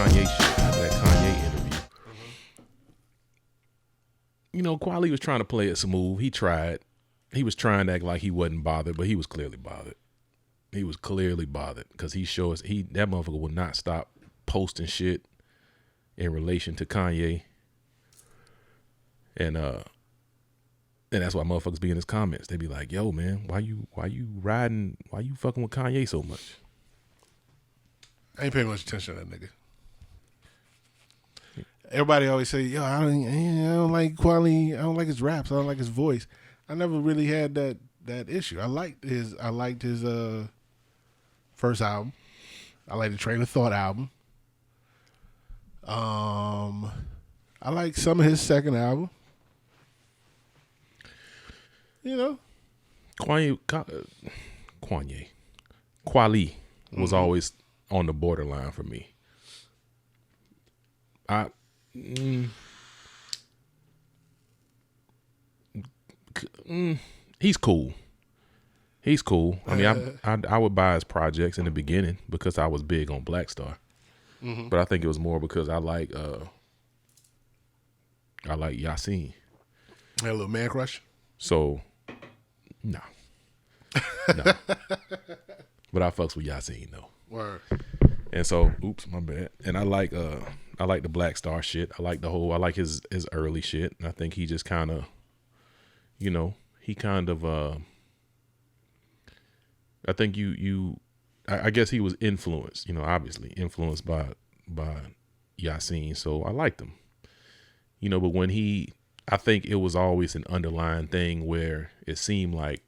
Kanye shit, that Kanye interview. You know, Kweli was trying to play it smooth. He tried. He was trying to act like he wasn't bothered, but he was clearly bothered. He was clearly bothered because that motherfucker will not stop posting shit in relation to Kanye. And that's why motherfuckers be in his comments. They be like, yo, man, why you fucking with Kanye so much? I ain't paying much attention to that nigga. Everybody always say, yo, I don't like Kweli. I don't like his raps. I don't like his voice. I never really had that issue. I liked his first album. I liked the Train of Thought album. I like some of his second album. You know, Kweli was always on the borderline for me. He's cool. He's cool. I mean, I would buy his projects in the beginning because I was big on Black Star, but I think it was more because I like Yasin. Had a little man crush. So, no. But I fucks with Yasin though. Word. And so, oops, my bad. And I like the Black Star shit. I like his early shit. And I think he just kind of, you know, I think I guess he was influenced, you know, obviously influenced by Yasin. So I liked him, you know, but I think it was always an underlying thing where it seemed like,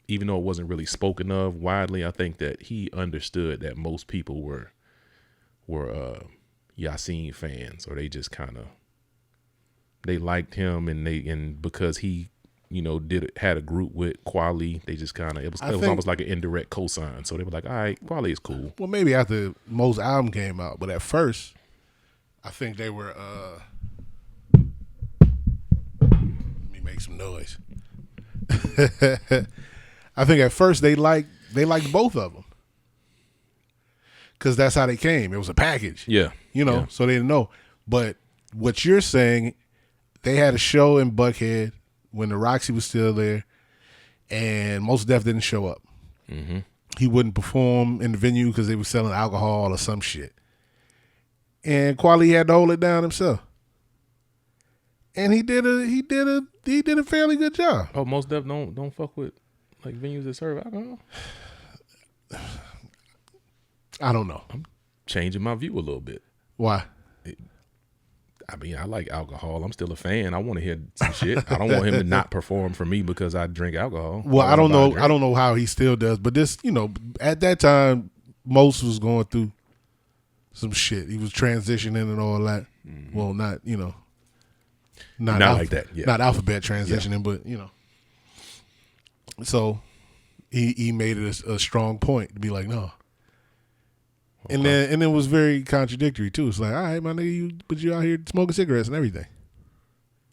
even though it wasn't really spoken of widely, I think that he understood that most people were Yasin fans, or they just kind of, they liked him, and because he, you know, had a group with Kweli, they just kind of, it was almost like an indirect cosign. So they were like, all right, Kweli is cool. Well, maybe after most album came out, but at first, I think they were. Let me make some noise. I think at first they liked both of them because that's how they came. It was a package. Yeah, you know, so they didn't know. But what you're saying, they had a show in Buckhead when the Roxy was still there, and Mos Def didn't show up. Mm-hmm. He wouldn't perform in the venue because they were selling alcohol or some shit. And Kweli had to hold it down himself. And he did a fairly good job. Oh, Mos Def don't fuck with like venues that serve alcohol? I don't know. I'm changing my view a little bit. Why? I mean, I like alcohol. I'm still a fan. I want to hear some shit. I don't want him to not perform for me because I drink alcohol. Well, I don't know. I don't know how he still does, but this, you know, at that time, Mos was going through some shit. He was transitioning and all that. Mm-hmm. Well, not, you know, not like that. Yeah. Not alphabet transitioning, but you know. So he made it a strong point to be like, no. Okay. And then it was very contradictory too. It's like, all right, my nigga, but you out here smoking cigarettes and everything.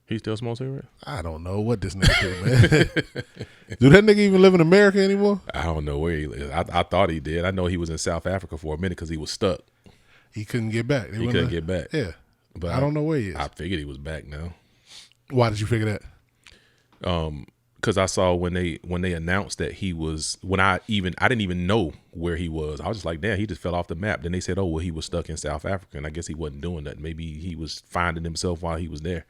He still smokes cigarettes? I don't know what this nigga do, man. Do that nigga even live in America anymore? I don't know where he lives. I thought he did. I know he was in South Africa for a minute because he was stuck. He couldn't get back. He couldn't get back. Yeah, but I don't know where he is. I figured he was back now. Why did you figure that? Because I saw when they announced that he was, I didn't even know where he was. I was just like, damn, he just fell off the map. Then they said, oh, well, he was stuck in South Africa, and I guess he wasn't doing that. Maybe he was finding himself while he was there.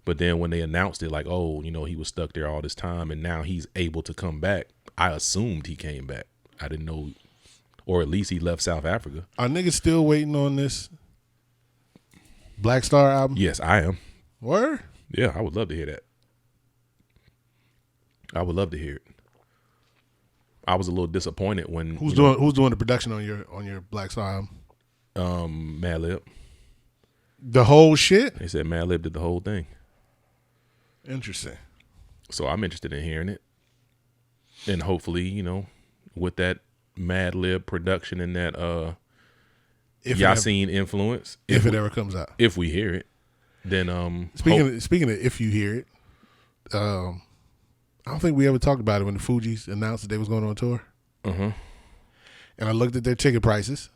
But then when they announced it, like, oh, you know, he was stuck there all this time, and now he's able to come back, I assumed he came back. I didn't know, or at least he left South Africa. Are niggas still waiting on this Black Star album? Yes, I am. Word? Yeah, I would love to hear that. I would love to hear it. I was a little disappointed when who's doing the production on your Black Star album? Madlib. The whole shit? They said Madlib did the whole thing. Interesting. So I'm interested in hearing it, and hopefully, you know, with that Madlib production and that Yasin influence, if it ever comes out, if we hear it, then speaking of if you hear it, I don't think we ever talked about it when the Fugees announced that they was going on tour. Uh-huh. And I looked at their ticket prices.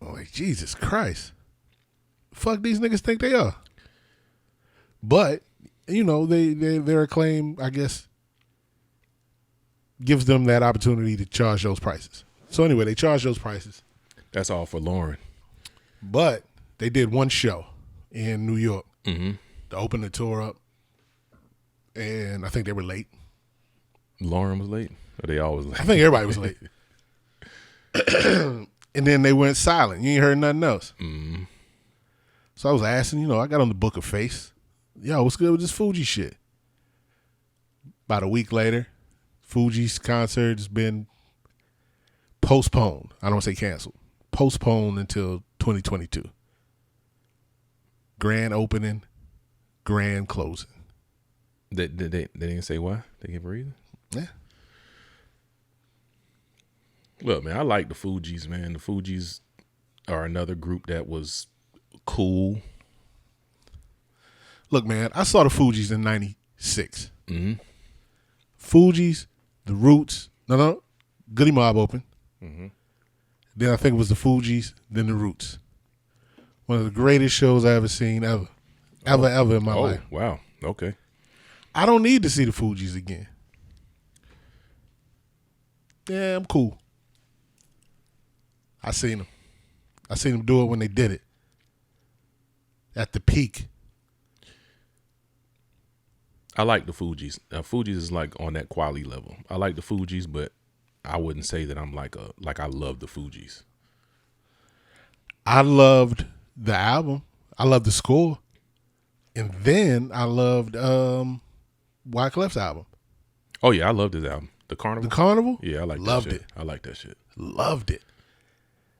I'm like, Jesus Christ. fuck these niggas think they are? But, their acclaim, I guess, gives them that opportunity to charge those prices. So anyway, they charge those prices. That's all for Lauren. But they did one show in New York Mm-hmm. to open the tour up, and I think they were late. Lauren was late? Or they always late? I think everybody was late. And then they went silent. You ain't heard nothing else. Mm-hmm. So I was asking, I got on the Book of Face. Yo, what's good with this Fugees shit? About a week later, Fugees concert has been postponed. I don't want to say canceled. Postponed until 2022. Grand opening, grand closing. They didn't say why? They gave a reason? Yeah. Look, man, I like the Fugees, man. The Fugees are another group that was cool. Look, man, I saw the Fugees in 96. Mm-hmm. Fugees, the Roots, Goody Mob open. Mm-hmm. Then I think it was the Fugees, then the Roots. One of the greatest shows I ever seen ever in my life. Wow. Okay. I don't need to see the Fugees again. Yeah, I'm cool. I seen them. I seen them do it when they did it. At the peak. I like the Fugees. Fugees is like on that quality level. I like the Fugees, but I wouldn't say that I'm like I love the Fugees. I loved the album. I loved the score. And then I loved Wyclef's album. Oh yeah, I loved his album. The Carnival? The Carnival? Yeah, I like that loved shit. it. I like that shit. Loved it.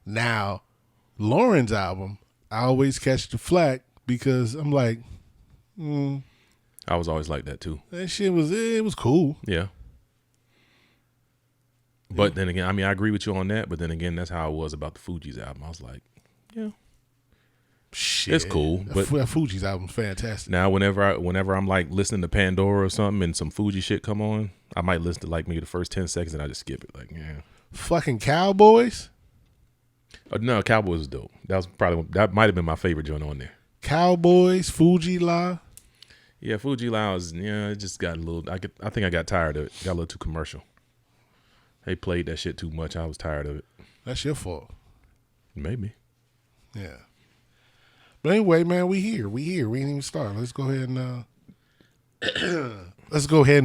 Now, Lauren's album, I always catch the flack because I'm like, I was always like that too. that shit was cool. Yeah. But then again, I mean, I agree with you on that. But then again, that's how I was about the Fugees album. I was like, yeah, shit, it's cool. But that Fugees album's fantastic. now, whenever I'm like listening to Pandora or something and some Fugees shit come on, I might listen to like maybe the first 10 seconds and I just skip it. Like, yeah. Fucking Cowboys. No, Cowboys was dope. That might have been my favorite joint on there. Cowboys, Fuji La. Yeah, Fuji Lounge, it just got a little. I think I got tired of it. Got a little too commercial. They played that shit too much. I was tired of it. That's your fault. Maybe. Yeah. But anyway, man, we here. We ain't even started. Let's go ahead and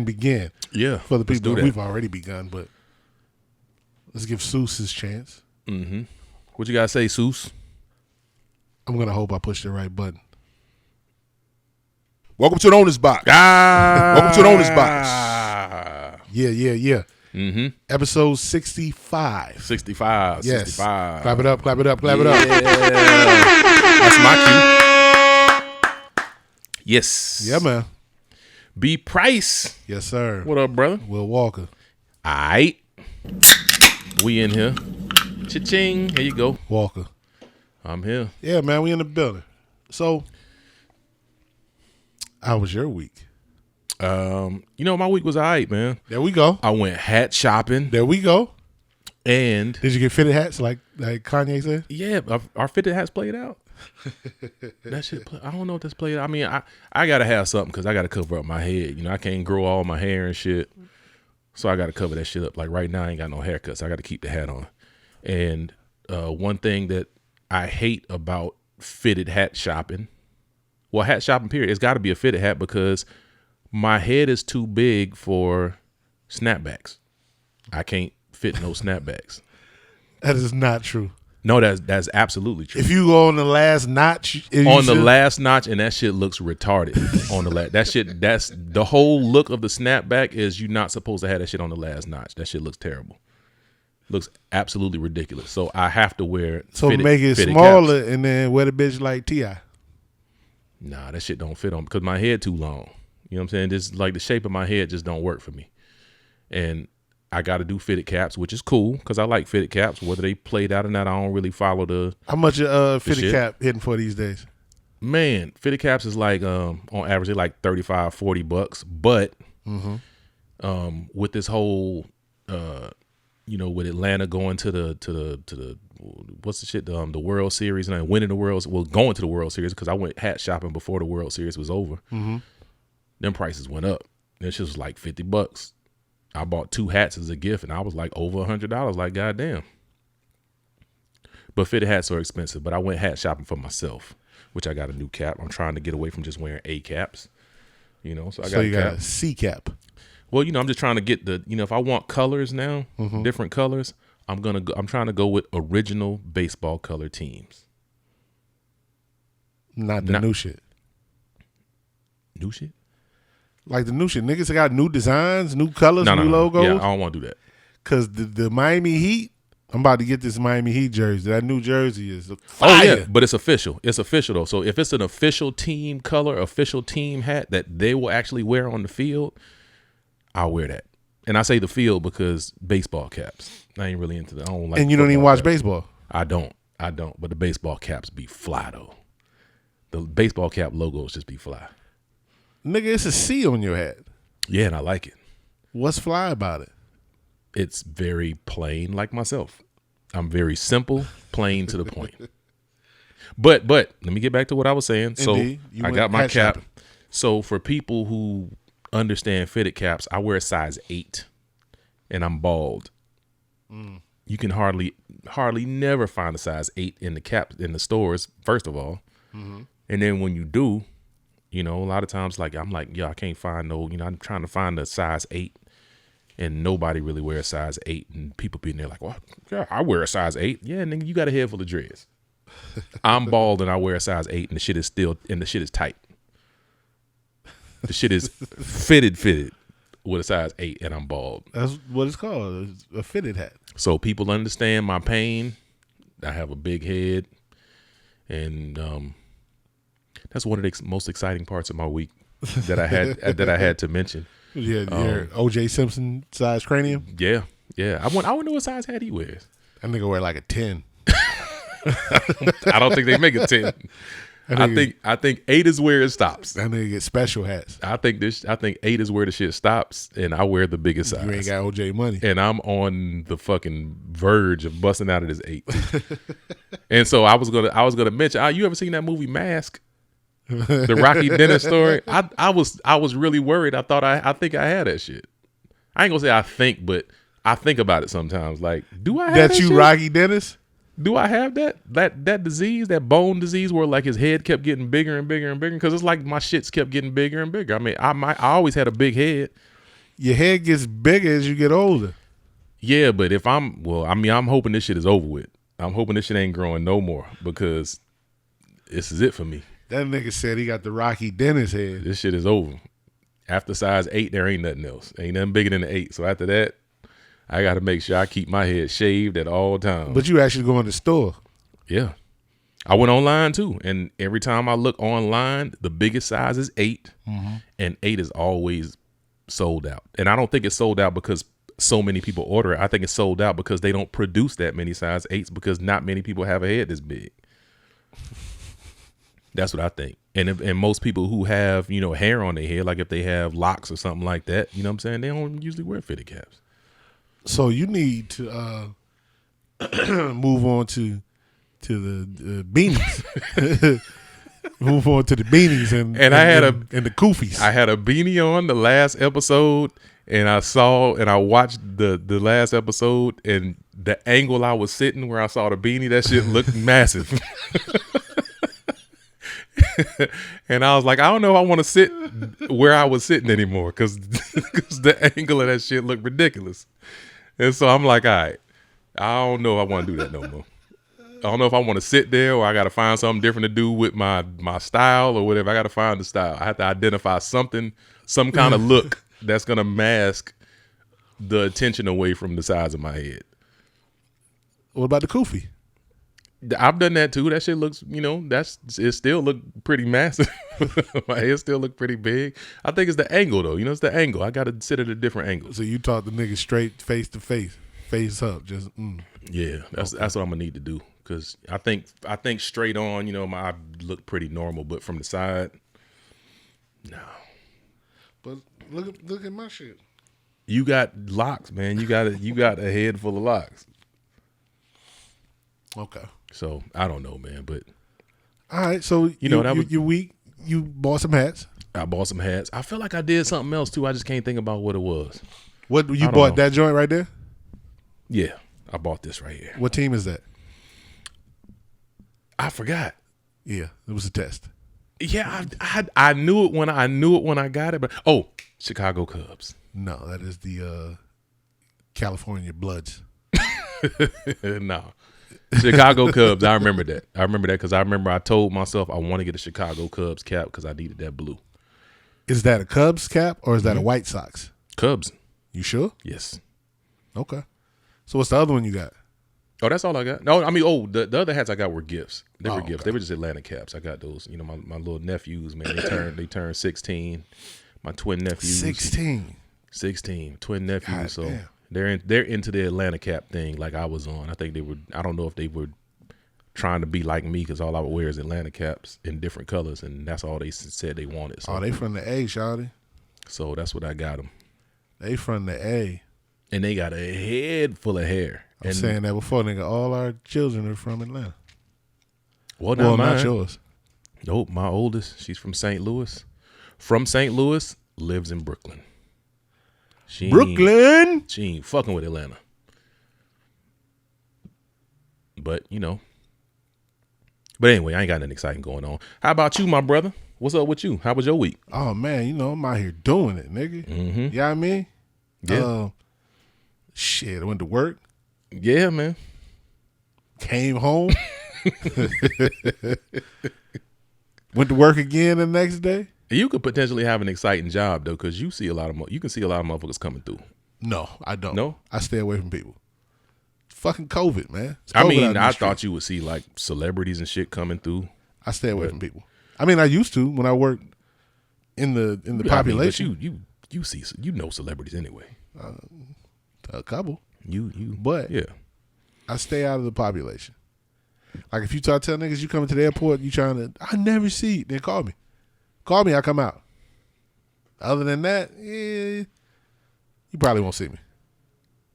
begin. Yeah. For the people, we've already begun, but let's give Seuss his chance. Mm-hmm. What you gotta say, Seuss? I'm gonna hope I pushed the right button. Welcome to the Owner's Box. Welcome to the Owner's Box. Yeah. Mm-hmm. Episode 65. 65. Yes. 65. Clap it up. That's my cue. Yes. Yeah, man. B Price. Yes, sir. What up, brother? Will Walker. All right. We in here. Cha-ching. Here you go. Walker. I'm here. Yeah, man, we in the building. So, how was your week? My week was all right, man. There we go. I went hat shopping. There we go. And did you get fitted hats like Kanye said? Yeah, our fitted hats played out. That shit, I don't know if that's played out. I mean, I got to have something because I got to cover up my head. I can't grow all my hair and shit. So I got to cover that shit up. Like right now, I ain't got no haircut, so I got to keep the hat on. And one thing that I hate about fitted hat shopping, hat shopping period, it's got to be a fitted hat because my head is too big for snapbacks. I can't fit no snapbacks. That is not true. No, that's absolutely true. If you go on the last notch, last notch, and that shit looks retarded on the last. That shit, that's the whole look of the snapback is you're not supposed to have that shit on the last notch. That shit looks terrible. Looks absolutely ridiculous. So I have to wear. So make it smaller caps. And then wear the bitch like T.I. Nah, that shit don't fit on because my head too long. You know what I'm saying? Just like the shape of my head just don't work for me. And I got to do fitted caps, which is cool because I like fitted caps. Whether they played out or not, I don't really follow the. How much a fitted cap hitting for these days? Man, fitted caps is like on average they're like $35-$40, but with this whole with Atlanta going to the what's the shit? The World Series and winning the World. Well, going to the World Series because I went hat shopping before the World Series was over. Mm-hmm. Them prices went up. This shit was like $50. I bought 2 hats as a gift, and I was like over $100. Like goddamn. But fitted hats are expensive. But I went hat shopping for myself, which I got a new cap. I'm trying to get away from just wearing A caps. You know, so I got got a C cap. Well, you know, I'm just trying to get the, you know, if I want colors now, different colors, I'm trying to go with original baseball color teams. Not new shit. New shit? Like the new shit. Niggas got new designs, new colors, new logos. Yeah, I don't want to do that. Because the Miami Heat, I'm about to get this Miami Heat jersey. That new jersey is fire. Oh, yeah, but it's official. It's official, though. So if it's an official team color, official team hat that they will actually wear on the field, I'll wear that. And I say the field because baseball caps. I ain't really into that. I don't like. And you don't even watch baseball? I don't. But the baseball caps be fly, though. The baseball cap logos just be fly. Nigga, it's a C on your hat. Yeah, and I like it. What's fly about it? It's very plain, like myself. I'm very simple, plain to the point. But let me get back to what I was saying. Indeed. So I got my cap. Shopping. So for people who understand fitted caps, I wear a size 8, and I'm bald. You can hardly never find a size 8 in the caps in the stores. First of all, and then when you do, you know, a lot of times I'm like, I can't find no. You know, I'm trying to find a size 8. And nobody really wears size 8, and people be in there like, well, yeah, I wear a size 8. Yeah, nigga, you got a head full of dreads. I'm bald and I wear a size 8, and the shit is tight. The shit is fitted with a size 8, and I'm bald. That's what it's called, a fitted hat. So people understand my pain. I have a big head, and that's one of the most exciting parts of my week that I had to mention. Yeah, your O.J. Simpson size cranium. Yeah. I wonder what size hat he wears. That nigga wear like a 10. I don't think they make a 10. I think 8 is where it stops. That nigga get special hats. I think 8 is where the shit stops, and I wear the biggest size. You ain't got OJ money. And I'm on the fucking verge of busting out of this 8. And so I was gonna mention. You ever seen that movie Mask? The Rocky Dennis story. I was really worried. I think I had that shit. I ain't gonna say I think, but I think about it sometimes. Like, do I have that you shit? Rocky Dennis? Do I have that disease, that bone disease, where like his head kept getting bigger and bigger and bigger? Because it's like my shits kept getting bigger and bigger. I mean, I always had a big head. Your head gets bigger as you get older. Yeah, but I'm hoping this shit is over with. I'm hoping this shit ain't growing no more because this is it for me. That nigga said he got the Rocky Dennis head. This shit is over. After size 8, there ain't nothing else. Ain't nothing bigger than the 8. So after that, I got to make sure I keep my head shaved at all times. But you actually go in the store. Yeah. I went online too. And every time I look online, the biggest size is 8. And 8 is always sold out. And I don't think it's sold out because so many people order it. I think it's sold out because they don't produce that many size 8s because not many people have a head this big. That's what I think. And most people who have, you know, hair on their head, like if they have locks or something like that, you know what I'm saying? They don't usually wear fitted caps. So you need to move on to the beanies. Move on to the beanies and the koofies. I had a beanie on the last episode, and I watched the last episode, and the angle I was sitting where I saw the beanie, that shit looked massive. And I was like, I don't know if I want to sit where I was sitting anymore because the angle of that shit looked ridiculous. And so I'm like, all right, I don't know if I want to do that no more. I don't know if I want to sit there or I got to find something different to do with my style or whatever. I got to find the style. I have to identify something, some kind of look that's going to mask the attention away from the size of my head. What about the kufi? I've done that too. That shit looks, you know, it still look pretty massive. My head still look pretty big. I think it's the angle though. You know, it's the angle. I got to sit at a different angle. So you talk the nigga straight face to face, face up, just. Yeah, that's what I'm gonna need to do because I think straight on, you know, I look pretty normal, but from the side, no. But look at my shit. You got locks, man. You got a head full of locks. Okay. So I don't know, man. But all right. So you're weak. You bought some hats. I bought some hats. I feel like I did something else too. I just can't think about what it was. What you bought that joint right there? Yeah, I bought this right here. What team is that? I forgot. Yeah, it was a test. Yeah, I knew it when I got it, but Chicago Cubs. No, that is the California Bloods. No, Chicago Cubs. I remember that. Because I told myself I want to get a Chicago Cubs cap because I needed that blue. Is that a Cubs cap or is that a White Sox? Cubs. You sure? Yes. Okay. So what's the other one you got? Oh, that's all I got. No, I mean, the other hats I got were gifts. They were gifts. Okay. They were just Atlanta caps. I got those. You know, my little nephews, man. They turned 16. My twin nephews. 16 twin nephews. God, so damn. they're into the Atlanta cap thing like I was on. I think they were. I don't know if they were trying to be like me because all I would wear is Atlanta caps in different colors, and that's all they said they wanted. So. Oh, they from the A, shawty. So that's what I got them. They from the A. And they got a head full of hair. I'm saying that before, nigga. All our children are from Atlanta. Well, not yours. Nope, my oldest, she's from St. Louis. From St. Louis, lives in Brooklyn. She ain't fucking with Atlanta. But, But anyway, I ain't got nothing exciting going on. How about you, my brother? What's up with you? How was your week? Oh, man, I'm out here doing it, nigga. Mm-hmm. You know what I mean? Yeah. Shit, I went to work. Yeah, man. Came home. Went to work again the next day. You could potentially have an exciting job though, because you can see a lot of motherfuckers coming through. No, I don't. No, I stay away from people. Fucking COVID, man. I thought you would see like celebrities and shit coming through. I stay away from people. I mean, I used to when I worked in the population. But you see celebrities anyway. A couple. But yeah, I stay out of the population. Like if you tell niggas you coming to the airport, I never see it, then call me. Call me, I come out. Other than that, you probably won't see me.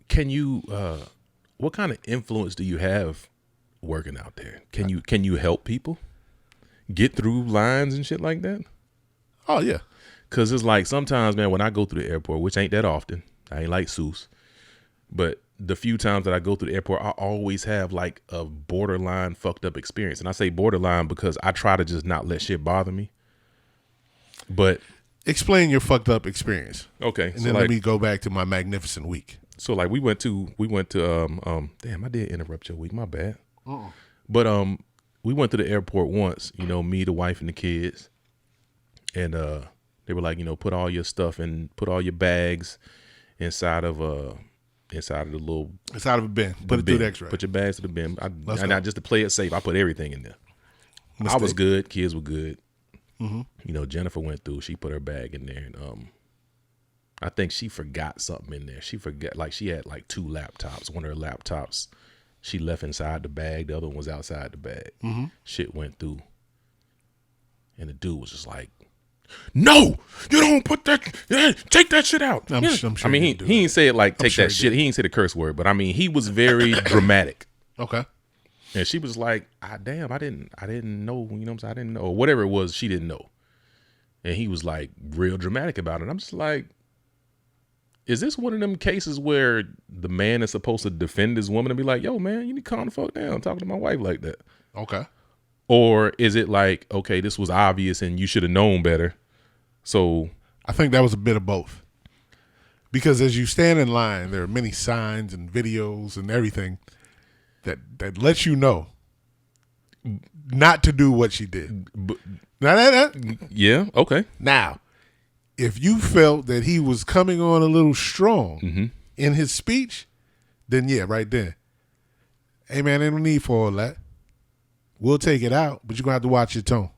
Can you? What kind of influence do you have working out there? Can you help people get through lines and shit like that? Oh yeah. Cause it's like sometimes, man, when I go through the airport, which ain't that often, I ain't like Seuss, but the few times that I go through the airport, I always have like a borderline fucked up experience. And I say borderline because I try to just not let shit bother me. But explain your fucked up experience. Okay. And then let me go back to my magnificent week. So like we went to damn, I did interrupt your week, my bad. But we went to the airport once, me, the wife, and the kids. And they were like, put all your stuff and put all your bags inside of a bin. Put it through the X-ray. Put your bags to the bin. Not just to play it safe, I put everything in there. Mistake. I was good. Kids were good. Mm-hmm. Jennifer went through. She put her bag in there, and I think she forgot something in there. She forgot, like she had like 2 laptops. One of her laptops she left inside the bag. The other one was outside the bag. Mm-hmm. Shit went through, and the dude was just like, "No, you don't put that. Take that shit out." I'm sure I mean, he didn't say it like take that shit. He didn't say the curse word, but I mean, he was very dramatic. Okay. And she was like, damn, I didn't know, what I'm saying? I didn't know. Or whatever it was, she didn't know. And he was like real dramatic about it. I'm just like, is this one of them cases where the man is supposed to defend his woman and be like, yo, man, you need to calm the fuck down talking to my wife like that? Okay. Or is it like, okay, this was obvious and you should have known better? So I think that was a bit of both. Because as you stand in line, there are many signs and videos and everything that lets you know not to do what she did. Yeah, okay. Now, if you felt that he was coming on a little strong in his speech, then yeah, right there. Hey, man, ain't no need for all that. We'll take it out, but you're going to have to watch your tone.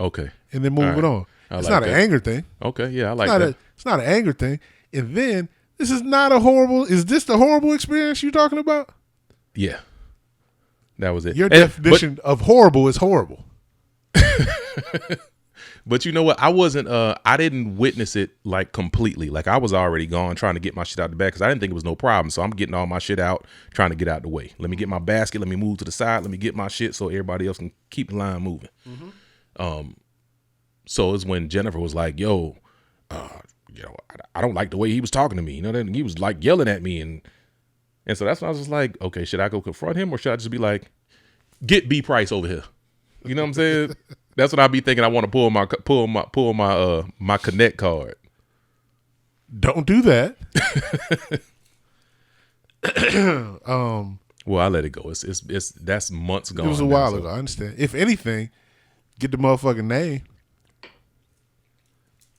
Okay. And then move it on. It's not an anger thing. Okay, yeah, I like that. It's not an anger thing. And then, is this the horrible experience you're talking about? Yeah. That was it. Your definition of horrible is horrible. But you know what? I didn't witness it like completely. Like I was already gone trying to get my shit out the bag because I didn't think it was no problem. So I'm getting all my shit out, trying to get out the way. Let me get my basket. Let me move to the side. Let me get my shit so everybody else can keep the line moving. So it's when Jennifer was like, yo, I don't like the way he was talking to me. You know, he was like yelling at me. And so that's when I was just like, okay, should I go confront him or should I just be like, get B Price over here? You know what I'm saying? That's what I be thinking. I want to pull my Connect card. Don't do that. Well, I let it go. It's that's months gone. It was a while ago. I understand. If anything, get the motherfucking name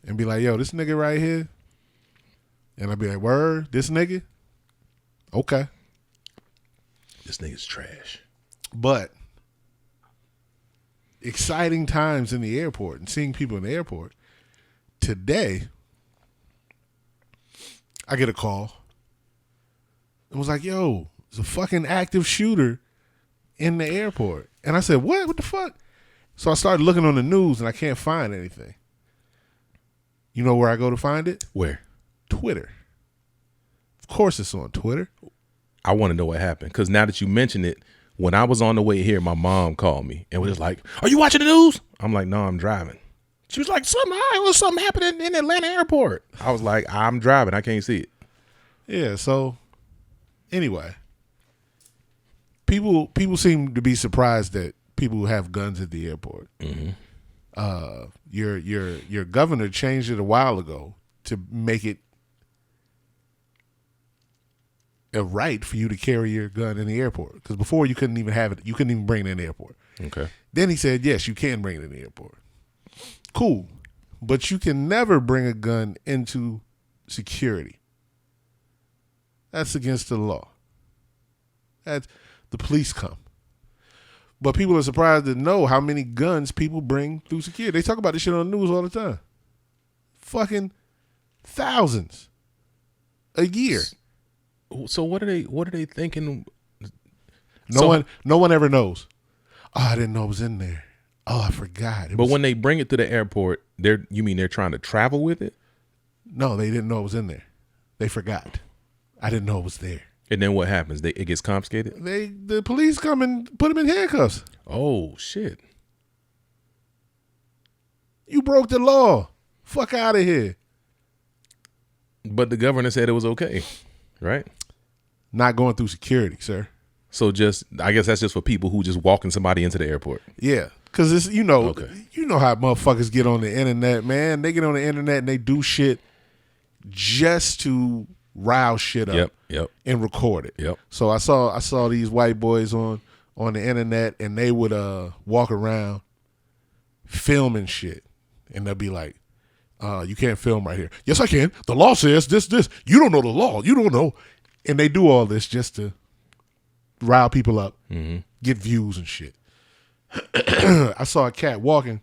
and be like, yo, this nigga right here. And I'll be like, word, this nigga? Okay. This nigga's trash. But exciting times in the airport and seeing people in the airport. Today, I get a call. It was like, yo, there's a fucking active shooter in the airport. And I said, what? What the fuck? So I started looking on the news and I can't find anything. You know where I go to find it? Where? Twitter. Of course it's on Twitter. I want to know what happened because now that you mention it, when I was on the way here, my mom called me and was like, are you watching the news? I'm like, no, I'm driving. She was like, something happening in Atlanta airport. I was like, I'm driving. I can't see it. Yeah, so anyway, people seem to be surprised that people who have guns at the airport. Mm-hmm. Your governor changed it a while ago to make it a right for you to carry your gun in the airport. Because before you couldn't even have it. You couldn't even bring it in the airport. Okay. Then he said, yes, you can bring it in the airport. Cool. But you can never bring a gun into security. That's against the law. The police come. But people are surprised to know how many guns people bring through security. They talk about this shit on the news all the time. Fucking thousands a year. So what are they thinking? No one ever knows. Oh, I didn't know it was in there. Oh, I forgot. But when they bring it to the airport, you mean they're trying to travel with it? No, they didn't know it was in there. They forgot. I didn't know it was there. And then what happens? It gets confiscated? The police come and put them in handcuffs. Oh, shit. You broke the law. Fuck out of here. But the governor said it was okay, right? Not going through security, sir. So I guess that's just for people who just walking somebody into the airport. Yeah. Because it's, you know how motherfuckers get on the internet, man. They get on the internet and they do shit just to rile shit up and record it. Yep. So I saw these white boys on the internet and they would walk around filming shit. And they'll be like, you can't film right here. Yes, I can. The law says this. You don't know the law. You don't know. And they do all this just to rile people up, get views and shit. I saw a cat walking,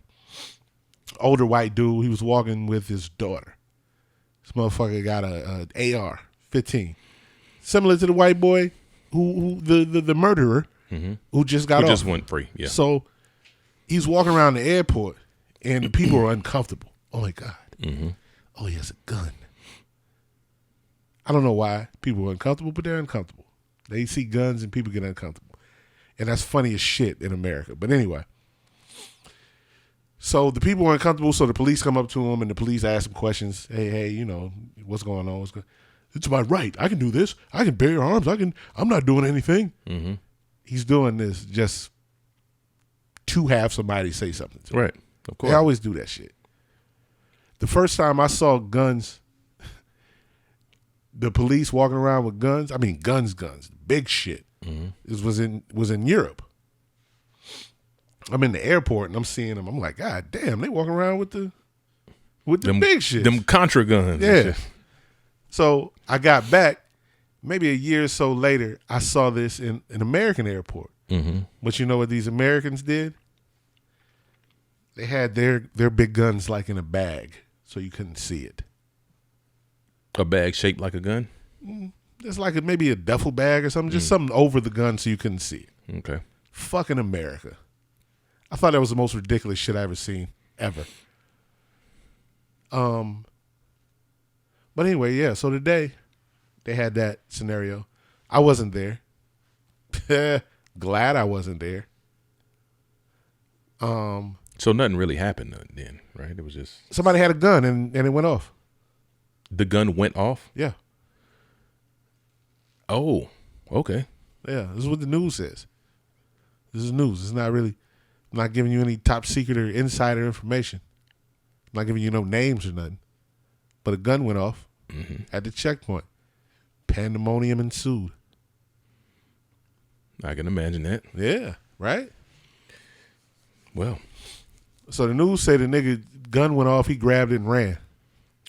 older white dude. He was walking with his daughter. This motherfucker got a AR-15, similar to the white boy who the murderer who just got off. Just went free. Yeah. So he's walking around the airport, and the people are uncomfortable. Oh my God. Oh, he has a gun. I don't know why people are uncomfortable, but they're uncomfortable. They see guns and people get uncomfortable. And that's funny as shit in America. But anyway. So the people are uncomfortable, so the police come up to them and the police ask them questions. Hey, you know, what's going on? It's my right. I can do this. I can bear arms. I'm not doing anything. He's doing this just to have somebody say something to him. Right. Of course. They always do that shit. The first time I saw guns, the police walking around with guns, guns, big shit. This was in Europe. I'm in the airport and I'm seeing them. I'm like, God damn, they walking around with the big shit. Them Contra guns. Yeah. So I got back, maybe a year or so later, I saw this in an American airport. But you know what these Americans did? They had their big guns like in a bag, so you couldn't see it. A bag shaped like a gun? It's like maybe a duffel bag or something, just something over the gun so you couldn't see it. Okay. Fucking America. I thought that was the most ridiculous shit I ever seen, ever. But anyway, yeah. So today they had that scenario. I wasn't there. Glad I wasn't there. So nothing really happened then, right? It was just somebody had a gun and it went off. The gun went off? Yeah. Oh, okay. Yeah, this is what the news says. This is news. It's not really, I'm not giving you any top secret or insider information. I'm not giving you no names or nothing. But a gun went off at the checkpoint. Pandemonium ensued. I can imagine that. Yeah, right? Well. So the news say the nigga gun went off, he grabbed it and ran.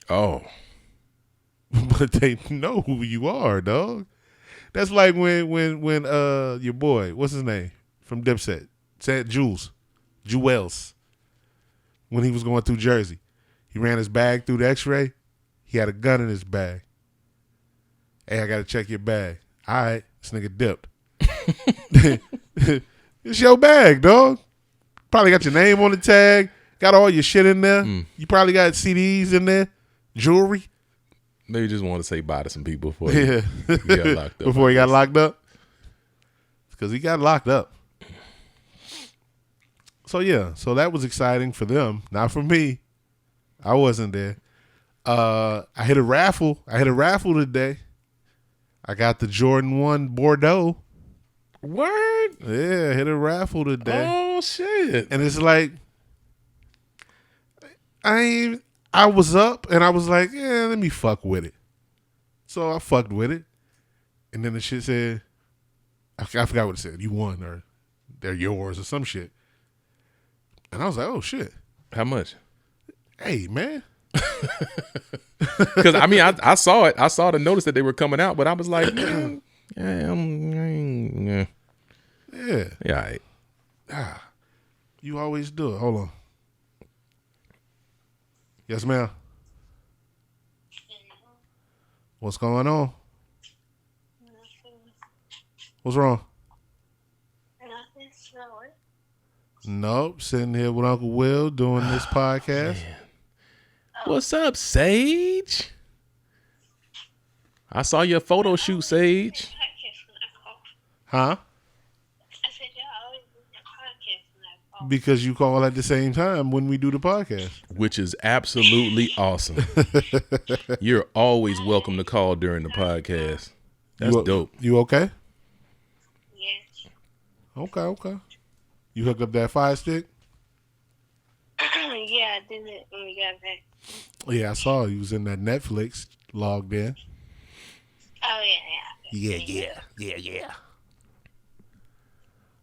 Oh. But they know who you are, dog. That's like when your boy, what's his name? From Dipset. Said Jules. When he was going through Jersey. He ran his bag through the x-ray. He had a gun in his bag. Hey, I gotta check your bag. All right, this nigga dipped. It's your bag, dog. Probably got your name on the tag. Got all your shit in there. You probably got CDs in there. Jewelry. Maybe just want to say bye to some people before he got locked up. Before he got locked up? Because he got locked up. So, yeah. So, that was exciting for them. Not for me. I wasn't there. I hit a raffle. Today. I got the Jordan 1 Bordeaux. Word? Yeah, I hit a raffle today. Oh, shit. And it's like, I was up and I was like, yeah, let me fuck with it. So I fucked with it. And then the shit said, I forgot what it said. You won or they're yours or some shit. And I was like, oh, shit. How much? Hey, man. Because, I mean, I saw it. I saw the notice that they were coming out, but I was like, yeah. Yeah. Yeah, all right. You always do it. Hold on. Yes, ma'am. What's going on? What's wrong? Nope. Sitting here with Uncle Will doing this podcast. Man. What's up, Sage? I saw your photo shoot, Sage. Huh? Because you call at the same time when we do the podcast. Which is absolutely awesome. You're always welcome to call during the podcast. That's dope. You okay? Yes. Okay. You hook up that Fire Stick? Yeah, I did it when we got back. Yeah, I saw you was in that Netflix logged in. Oh, yeah. Yeah.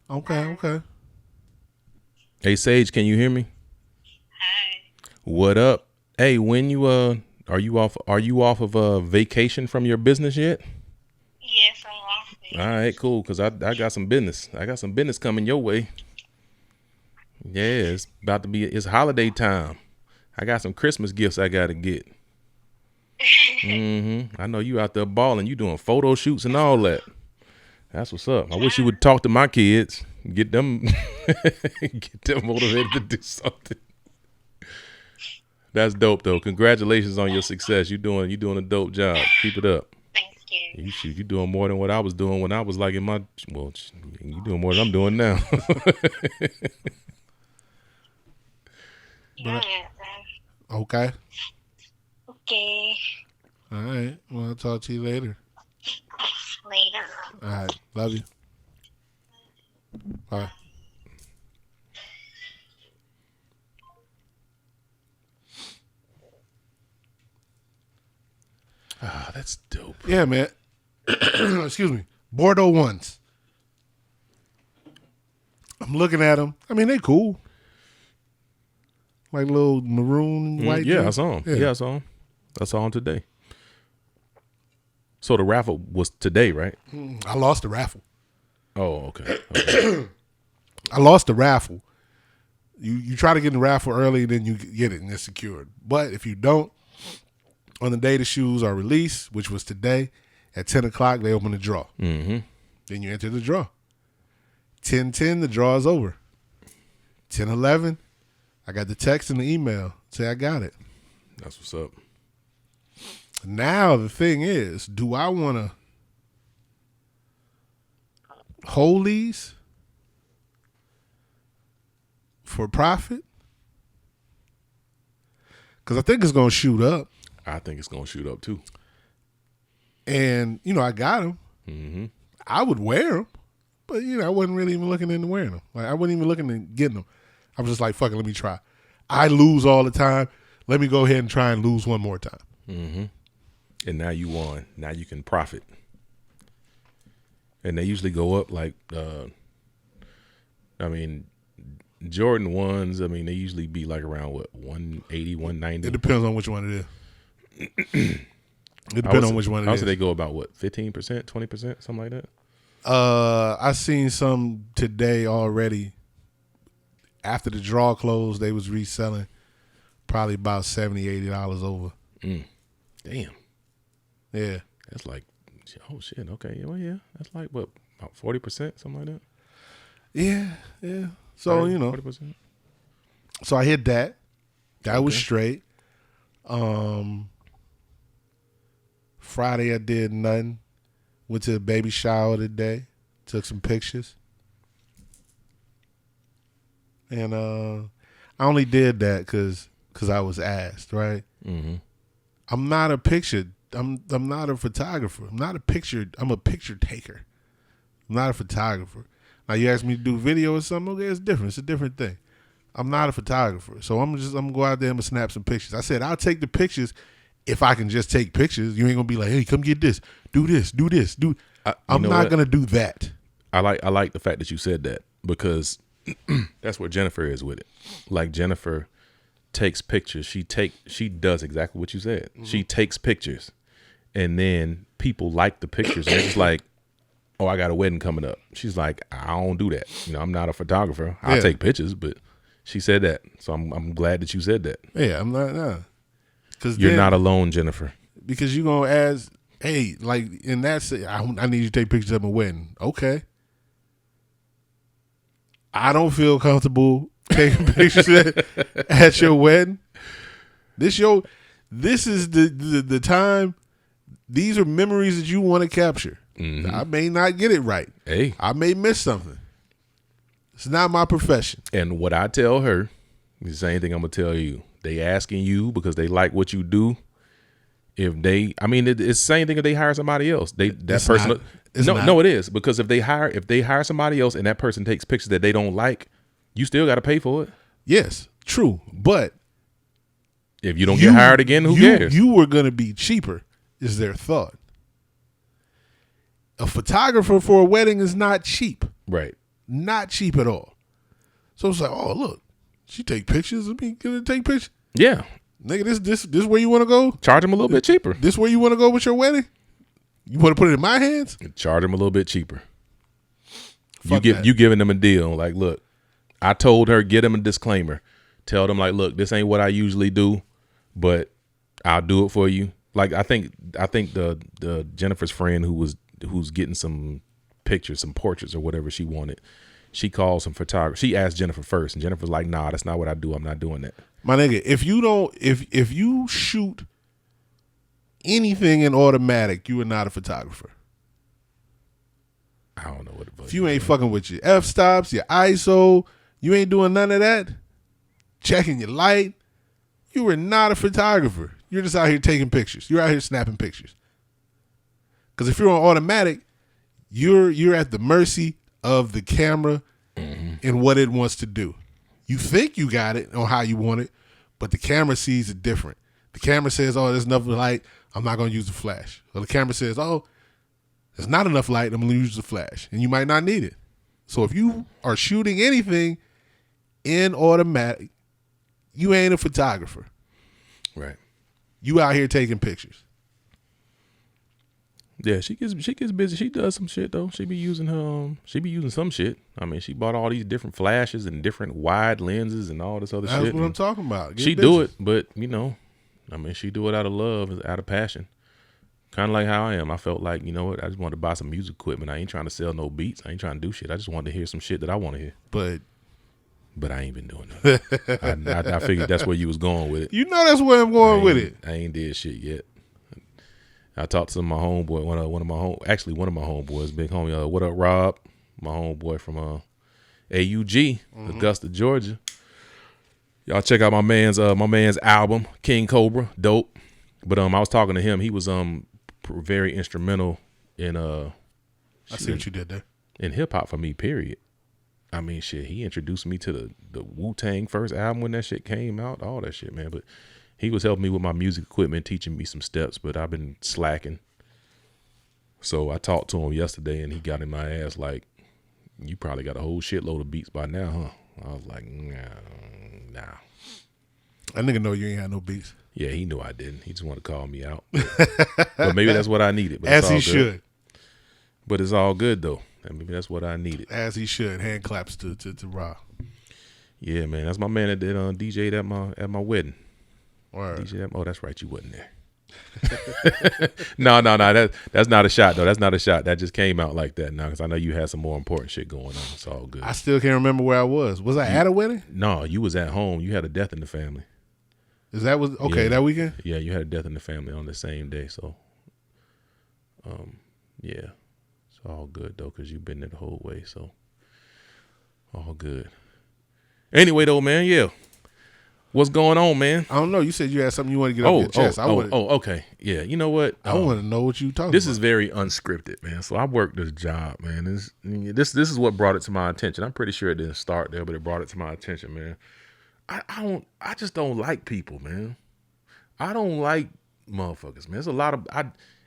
Okay. Hey, Sage, can you hear me? Hi. What up? Hey, when you are you off of vacation from your business yet? Yes, I'm off. All right, cool. Cause I got some business. I got some business coming your way. Yeah, it's about to be. It's holiday time. I got some Christmas gifts I gotta get. I know you out there balling. You doing photo shoots and all that. That's what's up. I wish you would talk to my kids. Get them motivated to do something. That's dope though. Congratulations on your success. You doing a dope job. Keep it up. Thank you. You doing more than what I was doing when I was like in my you doing more than I'm doing now. Okay. Okay. All right. Well, I'll talk to you later. Later. All right. Love you. Bye. Ah, that's dope. Yeah, man. Excuse me. Bordeaux ones. I'm looking at them. I mean, they cool. Like little maroon and white. Yeah, I saw them. Yeah, I saw them. I saw them today. So the raffle was today, right? I lost the raffle. Oh, okay. I lost the raffle. You try to get in the raffle early, then you get it and it's secured. But if you don't, on the day the shoes are released, which was today, at 10 o'clock, they open the draw. Mm-hmm. Then you enter the draw. 10:10, the draw is over. 10:11, I got the text and the email. Say I got it. That's what's up. Now the thing is, do I want to hold these for profit? Because I think it's going to shoot up. I think it's going to shoot up too. And, I got them. Mm-hmm. I would wear them. But, I wasn't really even looking into wearing them. Like, I wasn't even looking at getting them. I was just like, fuck it, let me try. I lose all the time. Let me go ahead and try and lose one more time. Mm-hmm. And now you won. Now you can profit. And they usually go up like, Jordan 1s, they usually be like around, 180, 190? It depends on which one it is. It depends on which one it how is. How they go about, 15%, 20%, something like that? I seen some today already. After the draw closed, they was reselling probably about $70, $80 over. Damn. Yeah. That's like, oh shit, okay. Well, yeah. That's like, about 40%, something like that? Yeah. So, 40%? So I hit that. That was straight. Friday I did nothing. Went to the baby shower today. Took some pictures. And I only did that because I was asked, right? Mm-hmm. I'm not a picture. I'm not a photographer. I'm a picture taker. I'm not a photographer. Now you ask me to do video or something, okay, it's different. It's a different thing. I'm not a photographer. So I'm gonna go out there and I'm gonna snap some pictures. I said I'll take the pictures if I can just take pictures. You ain't gonna be like, hey, come get this, do this, do this, do. I'm not gonna do that. I like the fact that you said that because that's where Jennifer is with it. Like Jennifer takes pictures. She does exactly what you said. Mm-hmm. She takes pictures, and then people like the pictures, and they're just like, oh, I got a wedding coming up. She's like, I don't do that. I'm not a photographer. I take pictures, but she said that, so I'm glad that you said that. Yeah, I'm not. Nah. You're not alone, Jennifer. Because you're gonna ask, hey, like, and that's it. I need you to take pictures of my wedding. Okay. I don't feel comfortable taking pictures at your wedding. This is the time. These are memories that you want to capture. Mm-hmm. I may not get it right. Hey, I may miss something. It's not my profession. And what I tell her is the same thing I'm gonna tell you. They asking you because they like what you do. If they, it's the same thing if they hire somebody else. It is because if they hire somebody else and that person takes pictures that they don't like, you still got to pay for it. Yes, true. But if you don't get hired again, who cares? You were going to be cheaper, is their thought. A photographer for a wedding is not cheap. Right. Not cheap at all. So it's like, oh, look, she take pictures of me. Gonna take pictures? Yeah. Nigga, this where you want to go? Charge them a little bit cheaper. This where you want to go with your wedding? You want to put it in my hands? Charge them a little bit cheaper. You giving them a deal. Like, look, I told her, get them a disclaimer. Tell them, like, look, this ain't what I usually do, but I'll do it for you. Like, I think the Jennifer's friend who's getting some pictures, some portraits or whatever she wanted, she called some photographer. She asked Jennifer first, and Jennifer's like, nah, that's not what I do. I'm not doing that. My nigga, if you shoot anything in automatic, you are not a photographer. I don't know what it was. If you ain't fucking with your f-stops, your ISO, you ain't doing none of that, checking your light, you are not a photographer. You're just out here taking pictures. You're out here snapping pictures. Because if you're on automatic, you're at the mercy of the camera and what it wants to do. You think you got it on how you want it, but the camera sees it different. The camera says, oh, there's enough light, I'm not going to use the flash. Or the camera says, oh, there's not enough light, I'm going to use the flash. And you might not need it. So if you are shooting anything in automatic, you ain't a photographer. Right. You out here taking pictures. Yeah, she gets busy. She does some shit though. She be using some shit. She bought all these different flashes and different wide lenses and all this other shit. That's what I'm talking about. She do it, but she do it out of love, out of passion. Kind of like how I am. I felt like, you know what? I just wanted to buy some music equipment. I ain't trying to sell no beats. I ain't trying to do shit. I just wanted to hear some shit that I want to hear. But but I ain't been doing nothing. I figured that's where you was going with it. You know that's where I'm going with it. I ain't did shit yet. I talked to my homeboy, one of my homeboys, big homie. What up, Rob? My homeboy from AUG, Augusta, Georgia. Y'all check out my man's album, King Cobra, dope. But I was talking to him. He was very instrumental in I see what you did there. In hip hop for me. Period. I mean, shit. He introduced me to the Wu-Tang first album when that shit came out. All that shit, man. But he was helping me with my music equipment, teaching me some steps. But I've been slacking. So I talked to him yesterday, and he got in my ass like, "You probably got a whole shitload of beats by now, huh?" I was like, "Nah." That nigga know you ain't had no beats. Yeah, he knew I didn't. He just wanted to call me out. But maybe that's what I needed. But As he should. But it's all good, though. Maybe that's what I needed. As he should. Hand claps to Rob. Yeah, man. That's my man that did DJ'd at my wedding. Word. Oh, that's right. You wasn't there. No. That's not a shot, though. That's not a shot. That just came out like that now because I know you had some more important shit going on. It's all good. I still can't remember where I was. Was I at a wedding? No, you was at home. You had a death in the family. Is that was okay? Yeah. That weekend? Yeah, you had a death in the family on the same day. So, yeah, it's all good though because you've been there the whole way. So, all good. Anyway, though, man, yeah, what's going on, man? I don't know. You said you had something you want to get off your chest. Okay, yeah. You know what? I want to know what you talking. This about. is very unscripted, man. So I worked this job, man. This is what brought it to my attention. I'm pretty sure it didn't start there, but it brought it to my attention, man. I just don't like people, man. I don't like motherfuckers, man. There's a lot of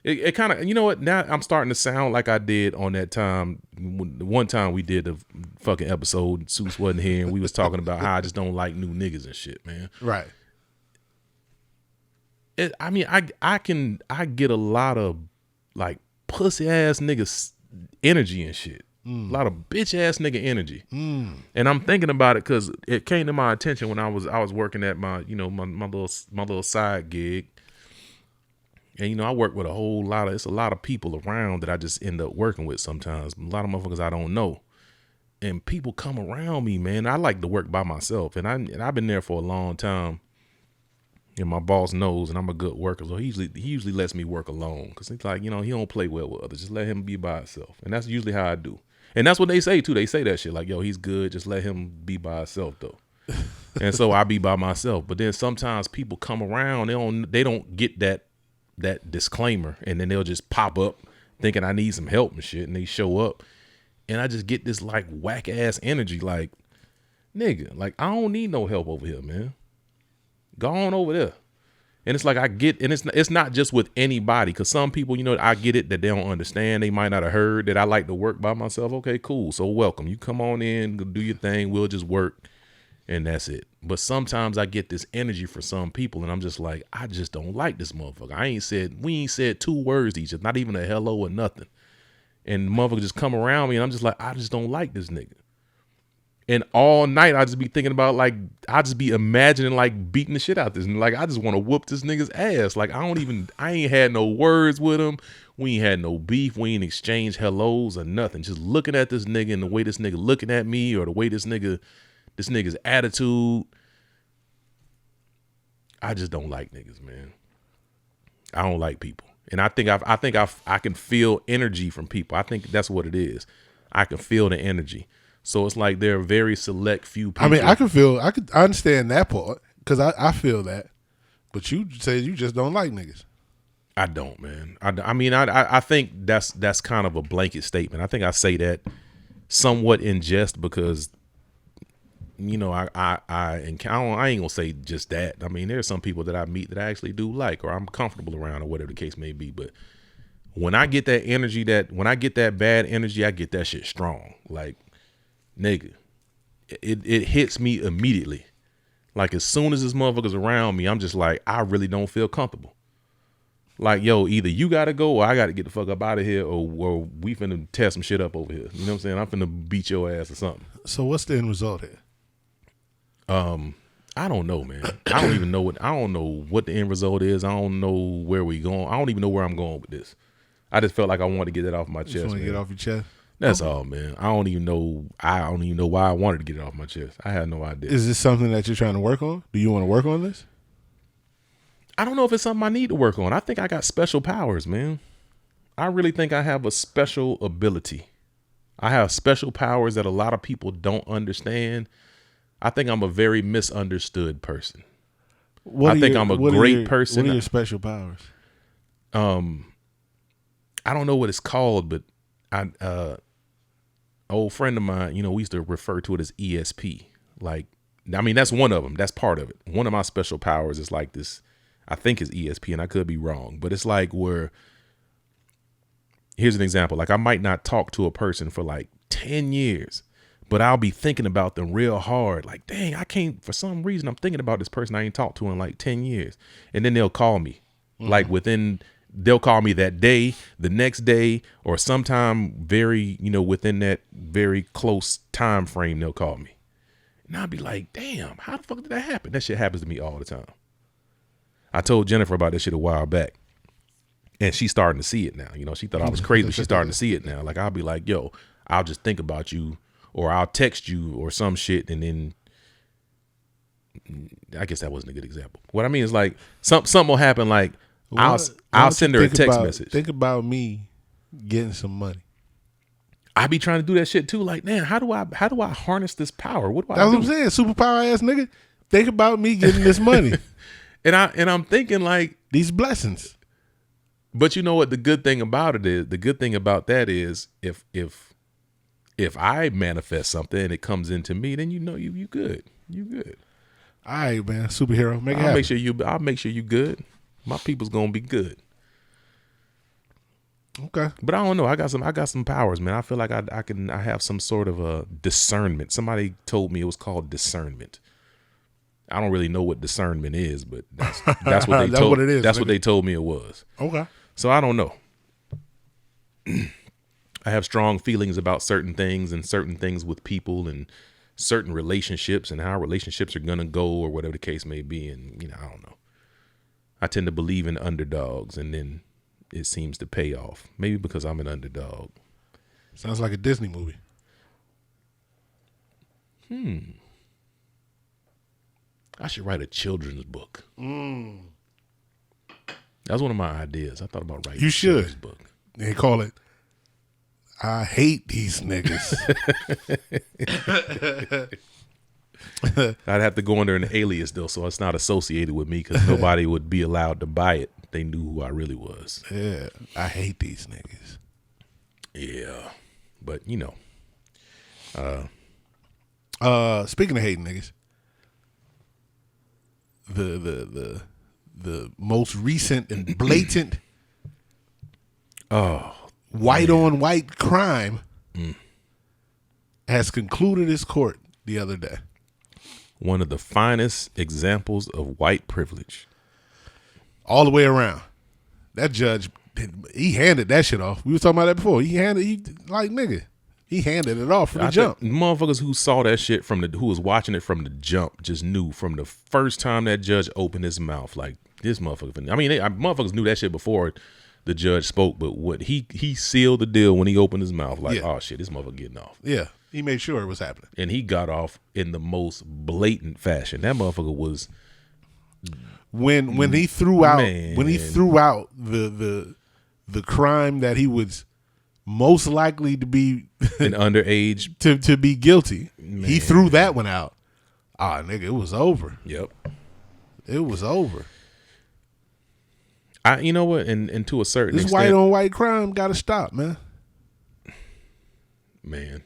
it kind of, you know what? Now I'm starting to sound like I did on that time. One time we did the fucking episode, Seuss wasn't here, and we was talking about how I just don't like new niggas and shit, man. Right. I get a lot of like pussy ass niggas energy and shit. A lot of bitch ass nigga energy. And I'm thinking about it because it came to my attention when I was working at my little side gig. And I work with it's a lot of people around that I just end up working with sometimes. A lot of motherfuckers I don't know. And people come around me, man. I like to work by myself. And I've been there for a long time. And my boss knows, and I'm a good worker, so he usually lets me work alone because he's like, he don't play well with others. Just let him be by himself, and that's usually how I do. And that's what they say too. They say that shit like, "Yo, he's good. Just let him be by himself, though." And so I be by myself. But then sometimes people come around, they don't get that disclaimer, and then they'll just pop up thinking I need some help and shit, and they show up, and I just get this like whack ass energy, like, nigga, like I don't need no help over here, man. Go on over there. And it's like and it's not just with anybody, because some people, I get it that they don't understand. They might not have heard that I like to work by myself. Okay, cool. So welcome. You come on in, do your thing. We'll just work, and that's it. But sometimes I get this energy for some people, and I'm just like, I just don't like this motherfucker. We ain't said 2 words to each other, not even a hello or nothing. And the motherfucker just come around me, and I'm just like, I just don't like this nigga. And all night I just be thinking about I just be imagining like beating the shit out this, and like I just want to whoop this nigga's ass. Like I ain't had no words with him. We ain't had no beef. We ain't exchanged hellos or nothing. Just looking at this nigga and the way this nigga looking at me, or the way this nigga's attitude. I just don't like niggas, man. I don't like people, and I think I can feel energy from people. I think that's what it is. I can feel the energy. So it's like there are very select few people. I mean, I understand that part because I feel that. But you say you just don't like niggas. I don't, man. I think that's kind of a blanket statement. I think I say that somewhat in jest because, I ain't gonna say just that. I mean, there's some people that I meet that I actually do like, or I'm comfortable around, or whatever the case may be. But when I get that energy, when I get that bad energy, I get that shit strong. Like, nigga, it hits me immediately. Like as soon as this motherfucker's around me, I'm just like, I really don't feel comfortable. Like, yo, either you gotta go or I gotta get the fuck up out of here, or we finna tear some shit up over here. You know what I'm saying? I'm finna beat your ass or something. So what's the end result here? I don't know, man. I don't know what the end result is. I don't know where we going. I don't even know where I'm going with this. I just felt like I wanted to get that off my chest. You want to get off your chest? That's all, man. I don't even know why I wanted to get it off my chest. I had no idea. Is this something that you're trying to work on? Do you want to work on this? I don't know if it's something I need to work on. I think I got special powers, man. I really think I have a special ability. I have special powers that a lot of people don't understand. I think I'm a very misunderstood person. I think I'm a great person. What are your special powers? I don't know what it's called, but old friend of mine, we used to refer to it as ESP. Like, I mean, that's one of them. That's part of it. One of my special powers is like this, I think is ESP, and I could be wrong, but it's like where, here's an example. Like, I might not talk to a person for like 10 years, but I'll be thinking about them real hard. Like, dang, for some reason, I'm thinking about this person I ain't talked to in like 10 years. And then they'll call me like they'll call me that day, the next day, or sometime very, within that very close time frame, they'll call me. And I'll be like, damn, how the fuck did that happen? That shit happens to me all the time. I told Jennifer about this shit a while back, and she's starting to see it now. She thought I was crazy, but she's starting to see it now. Like, I'll be like, yo, I'll just think about you, or I'll text you or some shit, and then I guess that wasn't a good example. What I mean is, like, something will happen, like, I'll send her a text message. Think about me getting some money. I be trying to do that shit too. Like, man, how do I harness this power? What do I do? That's what I'm saying. Superpower ass nigga. Think about me getting this money. and I'm thinking like these blessings. But you know what the good thing about it is? The good thing about that is if I manifest something and it comes into me, then you good. You good. All right, man. Superhero. I'll make sure you good. My people's gonna be good. Okay. But I don't know. I got some powers, man. I feel like I have some sort of a discernment. Somebody told me it was called discernment. I don't really know what discernment is, but that's what they told. What it is. That's what they told me it was. Okay. So I don't know. I have strong feelings about certain things and certain things with people and certain relationships and how relationships are gonna go or whatever the case may be. And I don't know. I tend to believe in underdogs, and then it seems to pay off. Maybe because I'm an underdog. Sounds like a Disney movie. I should write a children's book. That's one of my ideas. I thought about writing a children's book. They call it, I Hate These Niggas. I'd have to go under an alias, though, so it's not associated with me because nobody would be allowed to buy it. They knew who I really was. Yeah, I hate these niggas. Yeah, but speaking of hating niggas, the most recent and blatant white on white crime has concluded its court the other day. One of the finest examples of white privilege. All the way around. That judge, he handed that shit off. We was talking about that before. He handed it off from the jump. Motherfuckers who saw that shit who was watching it from the jump just knew from the first time that judge opened his mouth, like, this motherfucker. I mean, motherfuckers knew that shit before the judge spoke, but what he sealed the deal when he opened his mouth, like, oh shit, this motherfucker getting off. Yeah. He made sure it was happening. And he got off in the most blatant fashion. That motherfucker was when he threw out the crime that he was most likely to be an underage to be guilty. Man. He threw that one out. Nigga, it was over. Yep. It was over. You know what? And to a certain extent, white on white crime got to stop, man. Man.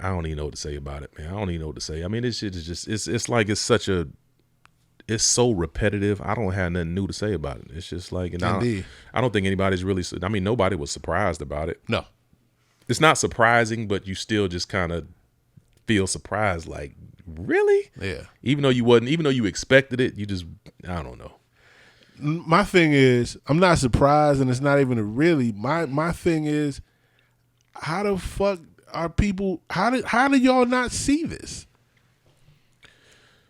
I don't even know what to say about it, man. I don't even know what to say. I mean, this shit is just, it's like it's so repetitive. I don't have nothing new to say about it. It's just like, and I don't think anybody's really, I mean, nobody was surprised about it. No. It's not surprising, but you still just kind of feel surprised, like, really? Yeah. Even though you expected it, you just, I don't know. My thing is, I'm not surprised, and it's not even a really. My thing is, how the fuck are people? How do y'all not see this?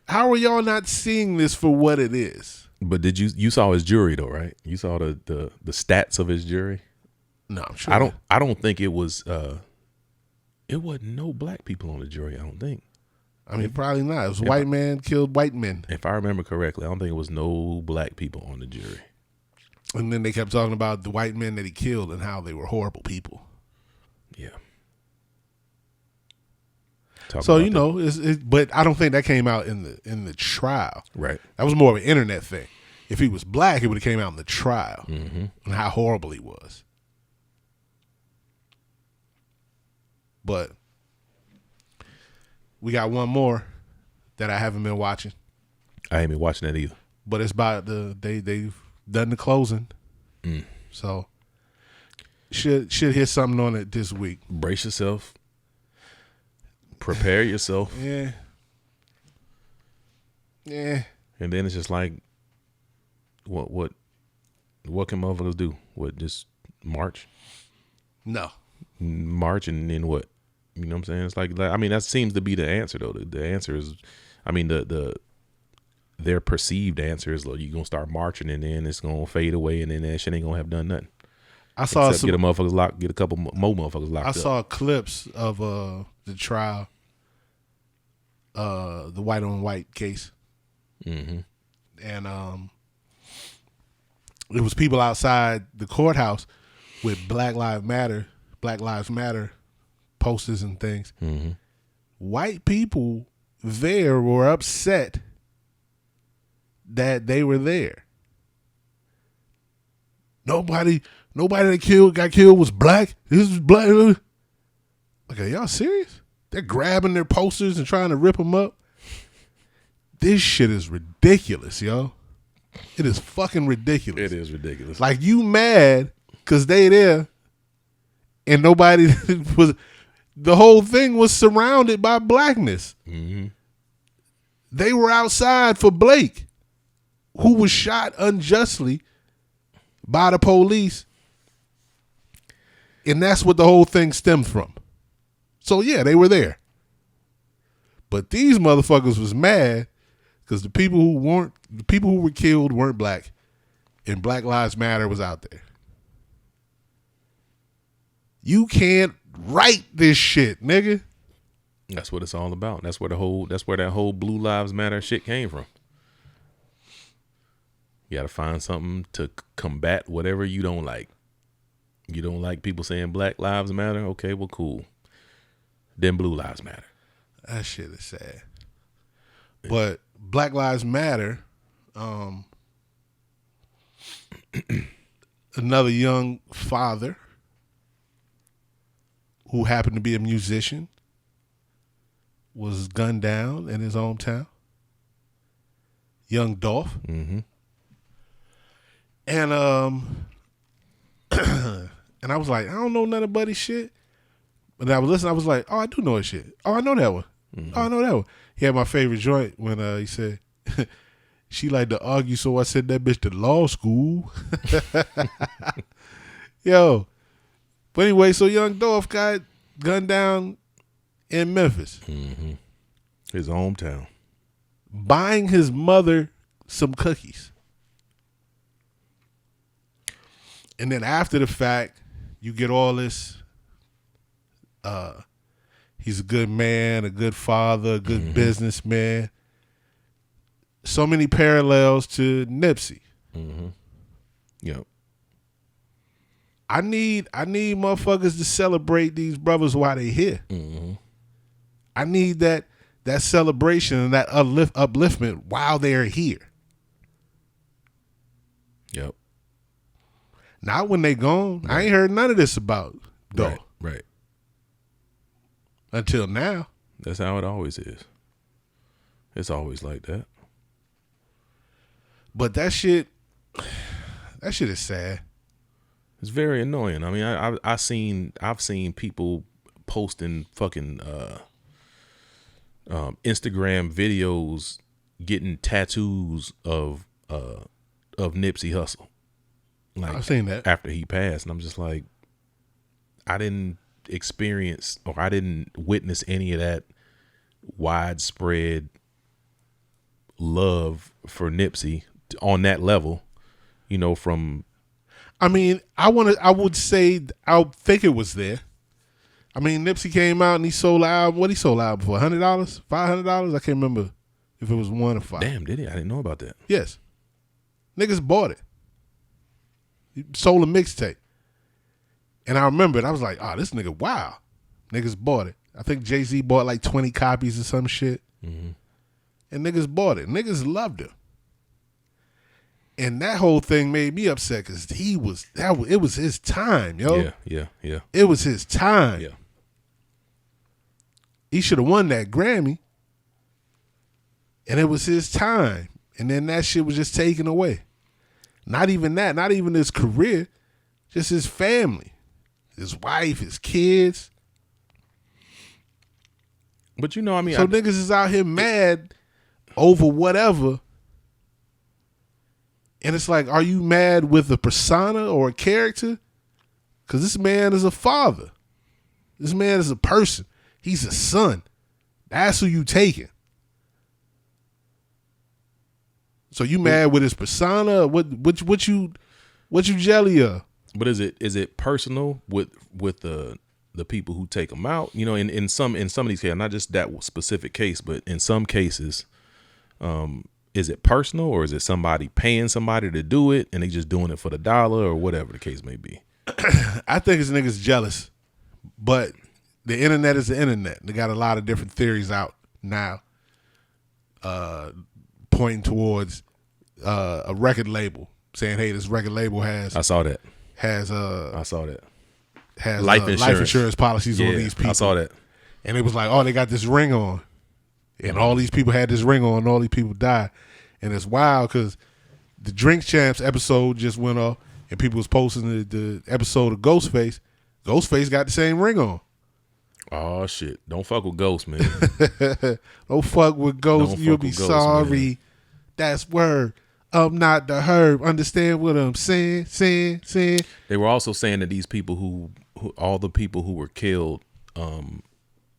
How are y'all not seeing this for what it is? But you saw his jury though, right? You saw the stats of his jury. No, I'm sure. I don't think it was. It wasn't no black people on the jury. I don't think. I mean, probably not. It was white man killed white men. If I remember correctly, I don't think it was no black people on the jury. And then they kept talking about the white men that he killed and how they were horrible people. Yeah. So you know, but I don't think that came out in the trial. Right. That was more of an internet thing. If he was black, it would have came out in the trial and how horrible he was. But we got one more that I haven't been watching. I ain't been watching that either. But it's about they've done the closing, so should hit something on it this week. Brace yourself. Prepare yourself. Yeah. And then it's just like, what can motherfuckers do? What, just march? No. March and then what? You know what I'm saying? It's like I mean, that seems to be the answer though. The answer is, I mean, their perceived answer is, look, you're gonna start marching and then it's gonna fade away and then that shit ain't gonna have done nothing. I saw get a motherfuckers locked, get a couple more motherfuckers locked up. I saw clips of the trial, the white on white case, and it was people outside the courthouse with Black Lives Matter posters and things. White people there were upset that they were there. Nobody that got killed was black. This was black. Okay, y'all serious? They're grabbing their posters and trying to rip them up. This shit is ridiculous, yo. It is fucking ridiculous. It is ridiculous. Like, you mad because they there and nobody was. The whole thing was surrounded by blackness. They were outside for Blake, who was shot unjustly by the police. And that's what the whole thing stemmed from. So yeah, they were there. But these motherfuckers was mad because the people who were killed weren't black, and Black Lives Matter was out there. You can't write this shit, nigga. That's what it's all about. That's where that whole Blue Lives Matter shit came from. You got to find something to combat whatever you don't like. You don't like people saying Black Lives Matter? Okay, well, cool. Then Blue Lives Matter. That shit is sad. But Black Lives Matter, another young father who happened to be a musician was gunned down in his hometown. Young Dolph. And and I was like, I don't know nothing about his shit. But I was listening, I was like, oh, I do know his shit. Oh, I know that one. Oh, I know that one. He had my favorite joint when he said, she liked to argue, so I sent that bitch to law school. Yo. But anyway, so young Dolph got gunned down in Memphis. His hometown. Buying his mother some cookies. And then after the fact, you get all this, he's a good man, a good father, a good businessman. So many parallels to Nipsey. Yep. I need motherfuckers to celebrate these brothers while they here. I need that celebration and that upliftment while they're here. Yep. Not when they gone. I ain't heard none of this about though. Right. Until now. That's how it always is. It's always like that. But that shit is sad. It's very annoying. I mean, I've seen people posting fucking Instagram videos getting tattoos of Nipsey Hussle. Like, I've seen that after he passed, and I'm just like, I didn't experience or I didn't witness any of that widespread love for Nipsey on that level, you know, from I mean, I think it was there. I mean, Nipsey came out and he sold an album. What he sold an album for? $100? $500? I can't remember if it was 1 or 5. Damn, did he? I didn't know about that. Yes. Niggas bought it. He sold a mixtape. And I remember it. I was like, oh, this nigga, wow. Niggas bought it. I think Jay-Z bought like 20 copies or some shit. Mm-hmm. And niggas bought it. Niggas loved it. And that whole thing made me upset because it was his time, yo. Yeah. It was his time. Yeah. He should have won that Grammy. And it was his time. And then that shit was just taken away. Not even that. Not even his career. Just his family. His wife, his kids. But you know, I mean. So niggas is out here mad over whatever. And it's like, are you mad with a persona or a character? Because this man is a father. This man is a person. He's a son. That's who you taking. So you mad with his persona? What you jelly of? But is it personal with the people who take him out? You know, in some of these cases, not just that specific case, but in some cases, is it personal or is it somebody paying somebody to do it and they just doing it for the dollar or whatever the case may be? I think it's niggas jealous, but the internet is the internet. They got a lot of different theories out now, pointing towards a record label saying, "Hey, this record label has." I saw that. I saw that. Has life insurance policies on these people. I saw that. And it was like, oh, they got this ring on. And all these people had this ring on and all these people died. And it's wild because the Drink Champs episode just went off and people was posting the episode of Ghostface. Ghostface got the same ring on. Oh, shit. Don't fuck with Ghost, man. Don't fuck with Ghost. You'll be sorry. Man. That's word. I'm not the herb. Understand what I'm saying? They were also saying that these people who all the people who were killed,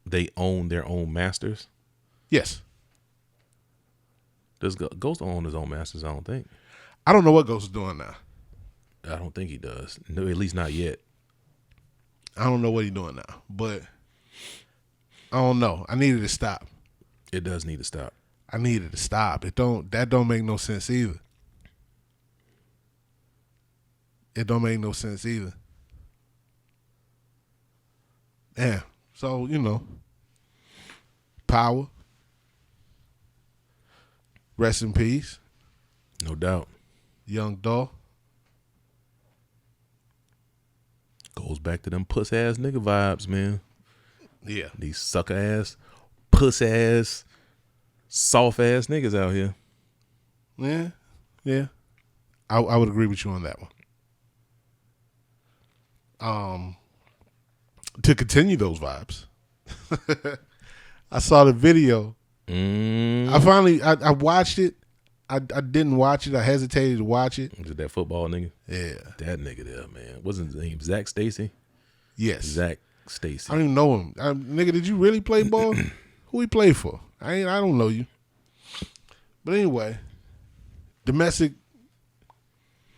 they own their own masters. Yes. Does Ghost own his own masters? I don't think. I don't know what Ghost is doing now. I don't think he does. No, at least not yet. I don't know what he's doing now, but I don't know. I needed to stop. It does need to stop. I needed to stop. That don't make no sense either. It don't make no sense either. Yeah. So, you know, power. Rest in peace. No doubt. Young Dolph. Goes back to them puss ass nigga vibes, man. Yeah. These sucker ass, puss ass, soft ass niggas out here. Yeah. I would agree with you on that one. To continue those vibes, I saw the video. I watched it. I didn't watch it. I hesitated to watch it. Was it that football nigga? Yeah. That nigga there, man. What's his name? Zach Stacey? Yes. Zach Stacey. I don't even know him. Nigga, did you really play ball? Who he play for? I don't know you. But anyway, domestic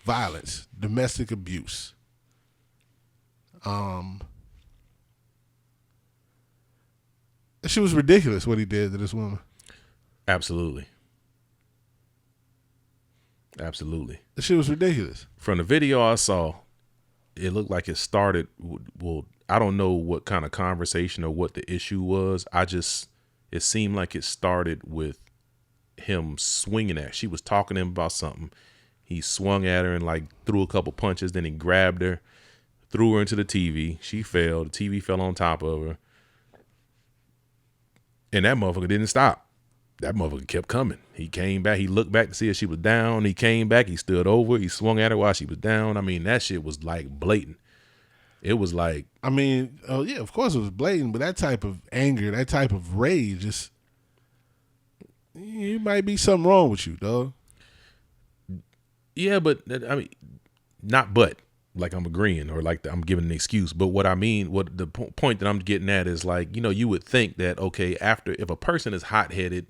violence, domestic abuse. That shit was ridiculous what he did to this woman. Absolutely. Absolutely. That shit was ridiculous. From the video I saw, it looked like it started, well, I don't know what kind of conversation or what the issue was. It seemed like it started with him swinging at her. She was talking to him about something. He swung at her and like threw a couple punches. Then he grabbed her, threw her into the TV. She fell. The TV fell on top of her. And that motherfucker didn't stop. That motherfucker kept coming. He came back. He looked back to see if she was down. He came back. He stood over. He swung at her while she was down. I mean, that shit was like blatant. It was like. I mean, oh yeah, of course it was blatant, but that type of anger, that type of rage, just, it might be something wrong with you, dog. Yeah, but I mean, not but. Like I'm agreeing or like I'm giving an excuse. But what I mean, what the point that I'm getting at is like, you know, you would think that, okay, if a person is hot-headed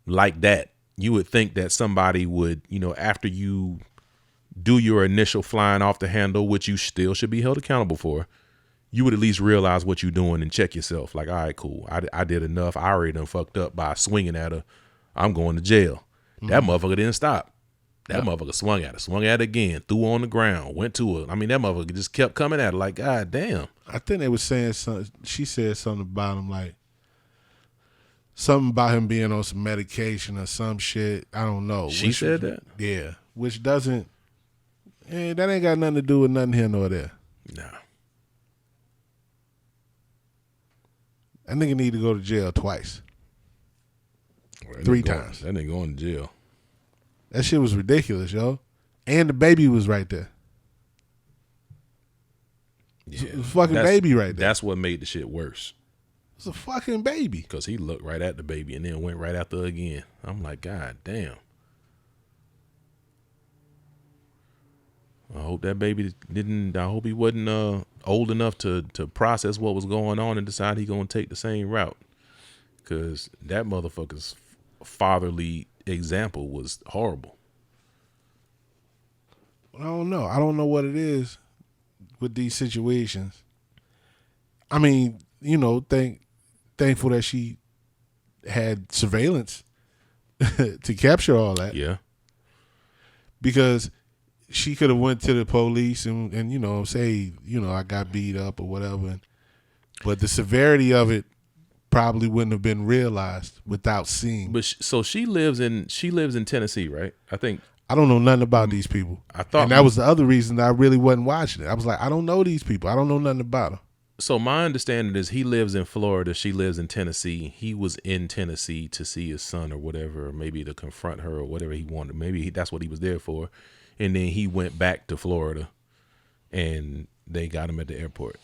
like that, you would think that somebody would, you know, after you do your initial flying off the handle, which you still should be held accountable for, you would at least realize what you're doing and check yourself. Like, all right, cool. I did enough. I already done fucked up by swinging at her. I'm going to jail. That motherfucker didn't stop. That motherfucker swung at her again, threw her on the ground, went to her. I mean, that motherfucker just kept coming at her like, God damn. I think they were saying something. She said something about him, like something about him being on some medication or some shit. I don't know. She said that? Yeah. Which doesn't, that ain't got nothing to do with nothing here nor there. Nah. That nigga need to go to jail twice. Well, 3 times. That nigga going to jail. That shit was ridiculous, yo. And the baby was right there. Yeah. It was a fucking baby right there. That's what made the shit worse. It's a fucking baby. Because he looked right at the baby and then went right after her again. I'm like, God damn. I hope that baby didn't. I hope he wasn't old enough to process what was going on and decide he gonna take the same route. Cause that motherfucker's fatherly example was horrible. I don't know. I don't know what it is with these situations. I mean, thankful that she had surveillance to capture all that. Yeah. Because she could have went to the police and say, I got beat up or whatever. But the severity of it probably wouldn't have been realized without seeing. But so she lives in Tennessee, right? I think. I don't know nothing about these people. And that was the other reason that I really wasn't watching it. I was like, I don't know these people. I don't know nothing about them. So my understanding is he lives in Florida. She lives in Tennessee. He was in Tennessee to see his son or whatever, or maybe to confront her or whatever he wanted. Maybe that's what he was there for. And then he went back to Florida and they got him at the airport.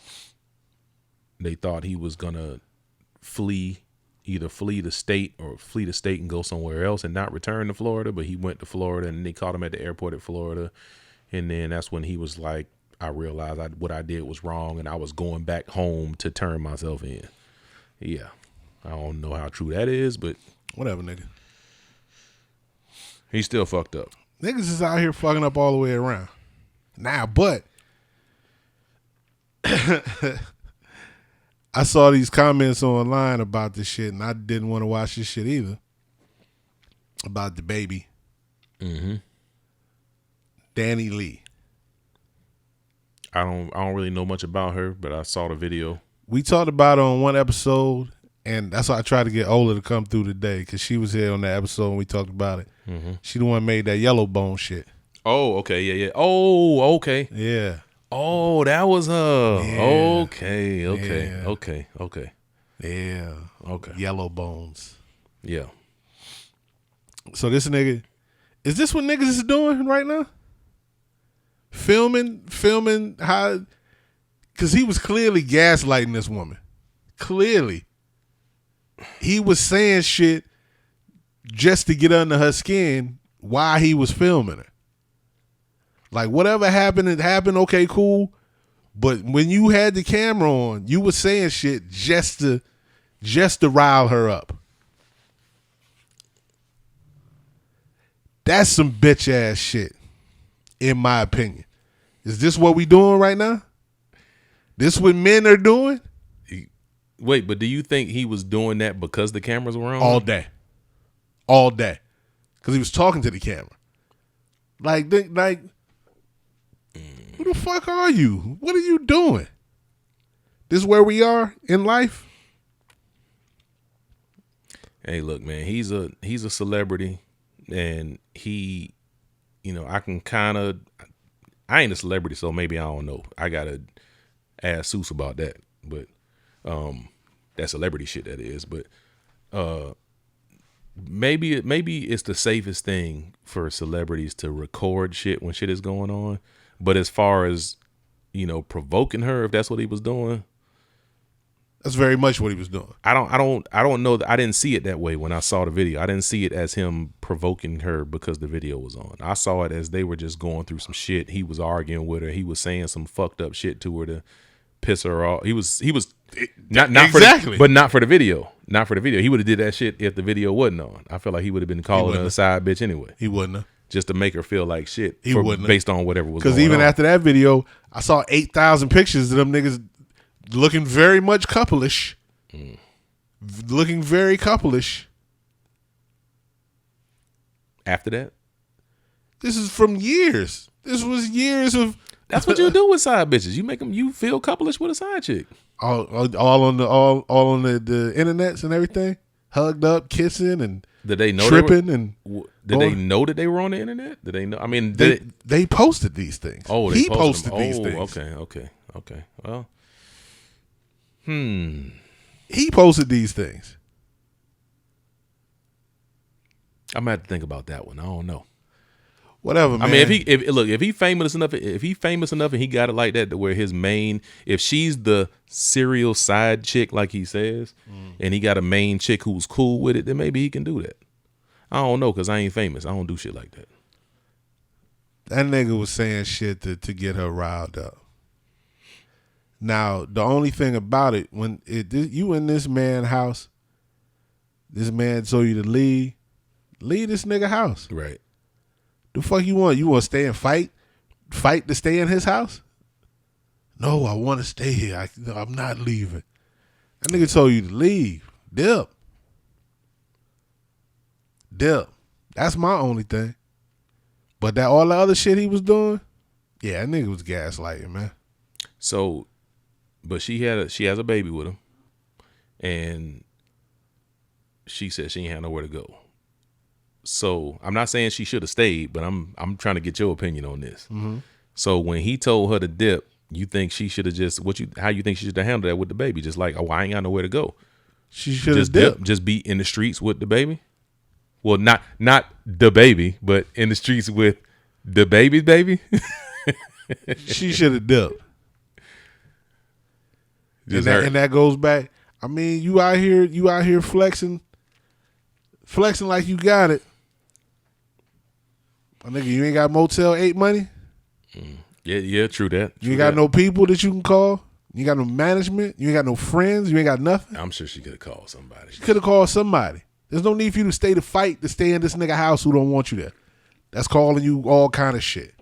They thought he was going to either flee the state and go somewhere else and not return to Florida. But he went to Florida and they caught him at the airport at Florida. And then that's when he was like, I realized what I did was wrong and I was going back home to turn myself in. Yeah. I don't know how true that is, but whatever, nigga. He's still fucked up. Niggas is out here fucking up all the way around. Now, but I saw these comments online about this shit, and I didn't want to watch this shit either. About the baby. Mm-hmm. Dani Leigh. I don't really know much about her, but I saw the video. We talked about her on one episode, and that's why I tried to get Ola to come through today, because she was here on that episode and we talked about it. Mm-hmm. She the one made that yellow bone shit. Oh, okay, yeah. Oh, okay. Yeah. Oh, that was her. Yeah. Okay. Yeah. Okay. Yellow bones. Yeah. So this nigga, is this what niggas is doing right now? Filming how, because he was clearly gaslighting this woman. Clearly. He was saying shit just to get under her skin while he was filming her. Like, whatever happened, it happened, okay, cool. But when you had the camera on, you were saying shit just to rile her up. That's some bitch ass shit, in my opinion. Is this what we doing right now? This what men are doing? Wait, but do you think he was doing that because the cameras were on? All day. Because he was talking to the camera. Like, who the fuck are you? What are you doing? This is where we are in life? Hey, look, man, he's a celebrity, and he, I ain't a celebrity, so maybe I don't know. I gotta ask Seuss about that, but that celebrity shit that is. But maybe it's the safest thing for celebrities to record shit when shit is going on. But as far as provoking her, if that's what he was doing. That's very much what he was doing. I don't know. I didn't see it that way when I saw the video. I didn't see it as him provoking her because the video was on. I saw it as they were just going through some shit. He was arguing with her. He was saying some fucked up shit to her to piss her off. He was not exactly, but not for the video. Not for the video. He would have did that shit if the video wasn't on. I feel like he would have been calling her a side bitch anyway. He wouldn't have. just to make her feel like shit. He wouldn't, based on whatever was going on. Because even after that video, I saw 8,000 pictures of them niggas looking very much couple-ish. Looking very couple-ish. After that? This is from years. This was years of... That's what you do with side bitches. You make them, you feel couple-ish with a side chick. All on the internets and everything. Hugged up, kissing, and did they know tripping. They know that they were on the internet? Did they know? I mean, they posted these things. Oh, he posted these things. Okay. Well, he posted these things. I'm gonna have to think about that one. I don't know. Whatever, man. I mean, if he famous enough and he got it like that to where his main, if she's the serial side chick like he says, and he got a main chick who's cool with it, then maybe he can do that. I don't know, because I ain't famous. I don't do shit like that. That nigga was saying shit to get her riled up. Now, the only thing about it, you in this man's house, this man told you to leave this nigga house. Right. The fuck you want? You want to stay and fight? Fight to stay in his house? No, I want to stay here. I'm not leaving. That nigga told you to leave. Dip. That's my only thing. But that all the other shit he was doing, yeah, that nigga was gaslighting, man. So, but she has a baby with him, and she said she ain't had nowhere to go. So I'm not saying she should have stayed, but I'm trying to get your opinion on this. Mm-hmm. So when he told her to dip, you think she should have how you think she should have handled that with the baby? Just like, oh, I ain't got nowhere to go. She should have dipped. Just be in the streets with the baby. Well, not the baby, but in the streets with the baby's baby. She should have dipped. And that goes back. I mean, you out here flexing like you got it. My nigga, you ain't got Motel 8 money? Yeah, true that. You ain't got no people that you can call? You ain't got no management? You ain't got no friends? You ain't got nothing? I'm sure she could have called somebody. She could have called somebody. There's no need for you to stay to stay in this nigga house who don't want you there. That's calling you all kind of shit.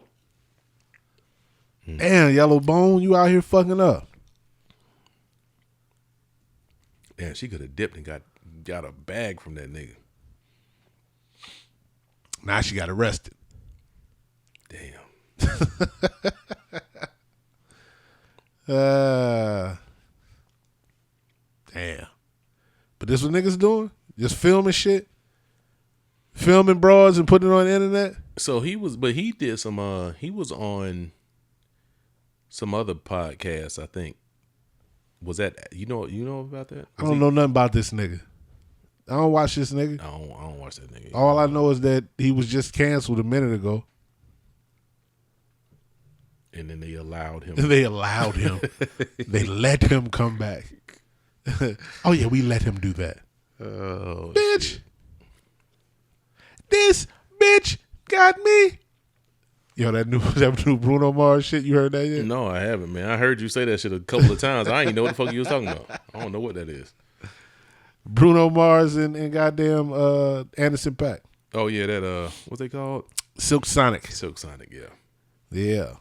Damn, Yellow Bone, you out here fucking up. Damn, she could have dipped and got a bag from that nigga. Now she got arrested. Damn. Damn. But this what niggas doing? Just filming shit? Filming broads and putting it on the internet? So he was on some other podcast, I think. Was that, you know about that? I don't know nothing about this nigga. I don't watch this nigga. I don't watch that nigga. All I know is that he was just canceled a minute ago. And then they allowed him. They let him come back. Oh yeah, we let him do that. Oh, bitch. Shit. This bitch got me. Yo, that new Bruno Mars shit, you heard that yet? No, I haven't, man. I heard you say that shit a couple of times. I ain't know what the fuck you was talking about. I don't know what that is. Bruno Mars and goddamn Anderson .Paak. Oh yeah, that what they called? Silk Sonic, yeah. Yeah.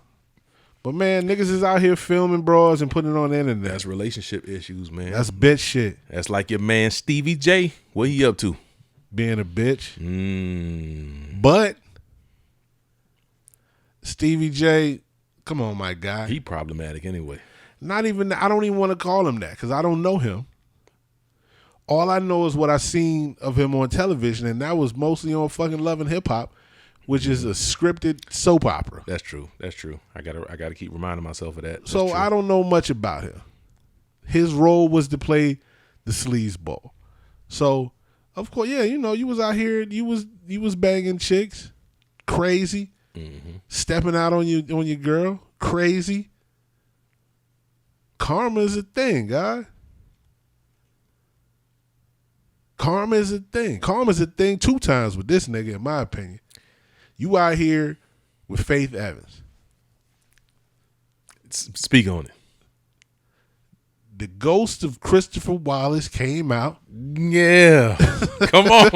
But man, niggas is out here filming bras and putting it on the internet. That's relationship issues, man. That's bitch shit. That's like your man Stevie J. What he up to? Being a bitch. But Stevie J, come on, my guy. He problematic anyway. I don't even want to call him that because I don't know him. All I know is what I seen of him on television, and that was mostly on fucking Love and Hip Hop, which is a scripted soap opera. That's true. I gotta keep reminding myself of that. So I don't know much about him. His role was to play the sleazeball. So of course, yeah, you was out here, you was banging chicks, crazy, stepping out on your girl, crazy. Karma is a thing, guy. Karma is a thing. Karma is a thing 2 times with this nigga, in my opinion. You out here with Faith Evans. Speak on it. The ghost of Christopher Wallace came out. Yeah. Come on.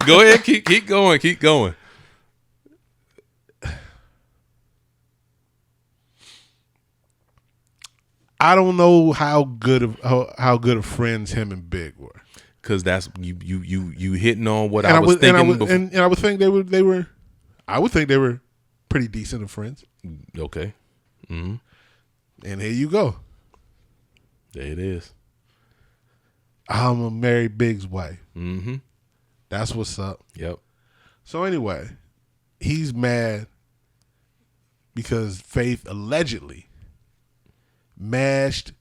Go ahead. Keep going. I don't know how good of friends him and Big were. Because that's you hitting on what I was thinking before. And I would think they were. I would think they were pretty decent of friends. Okay. Mm-hmm. And here you go. There it is. I'm gonna marry Big's wife. Mm-hmm. That's what's up. Yep. So anyway, he's mad because Faith allegedly mashed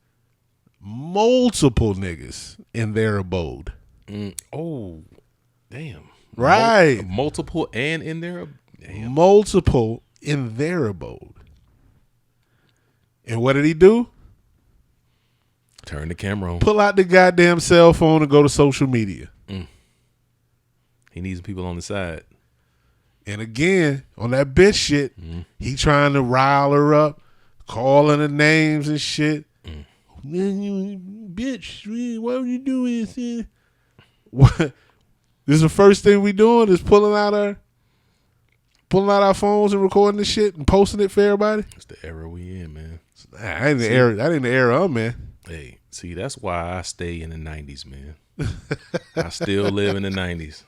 multiple niggas in their abode. Oh, damn. Right. Multiple and in their damn. Multiple in their abode. And what did he do? Turn the camera on. Pull out the goddamn cell phone and go to social media. He needs people on the side. And again, on that bitch shit, he trying to rile her up, calling her names and shit. Bitch, what are you doing? What? This is the first thing we doing is pulling out our phones and recording this shit and posting it for everybody. It's the era we in, man. That ain't the era I'm in. Hey, see, that's why I stay in the 90s, man. I still live in the 90s.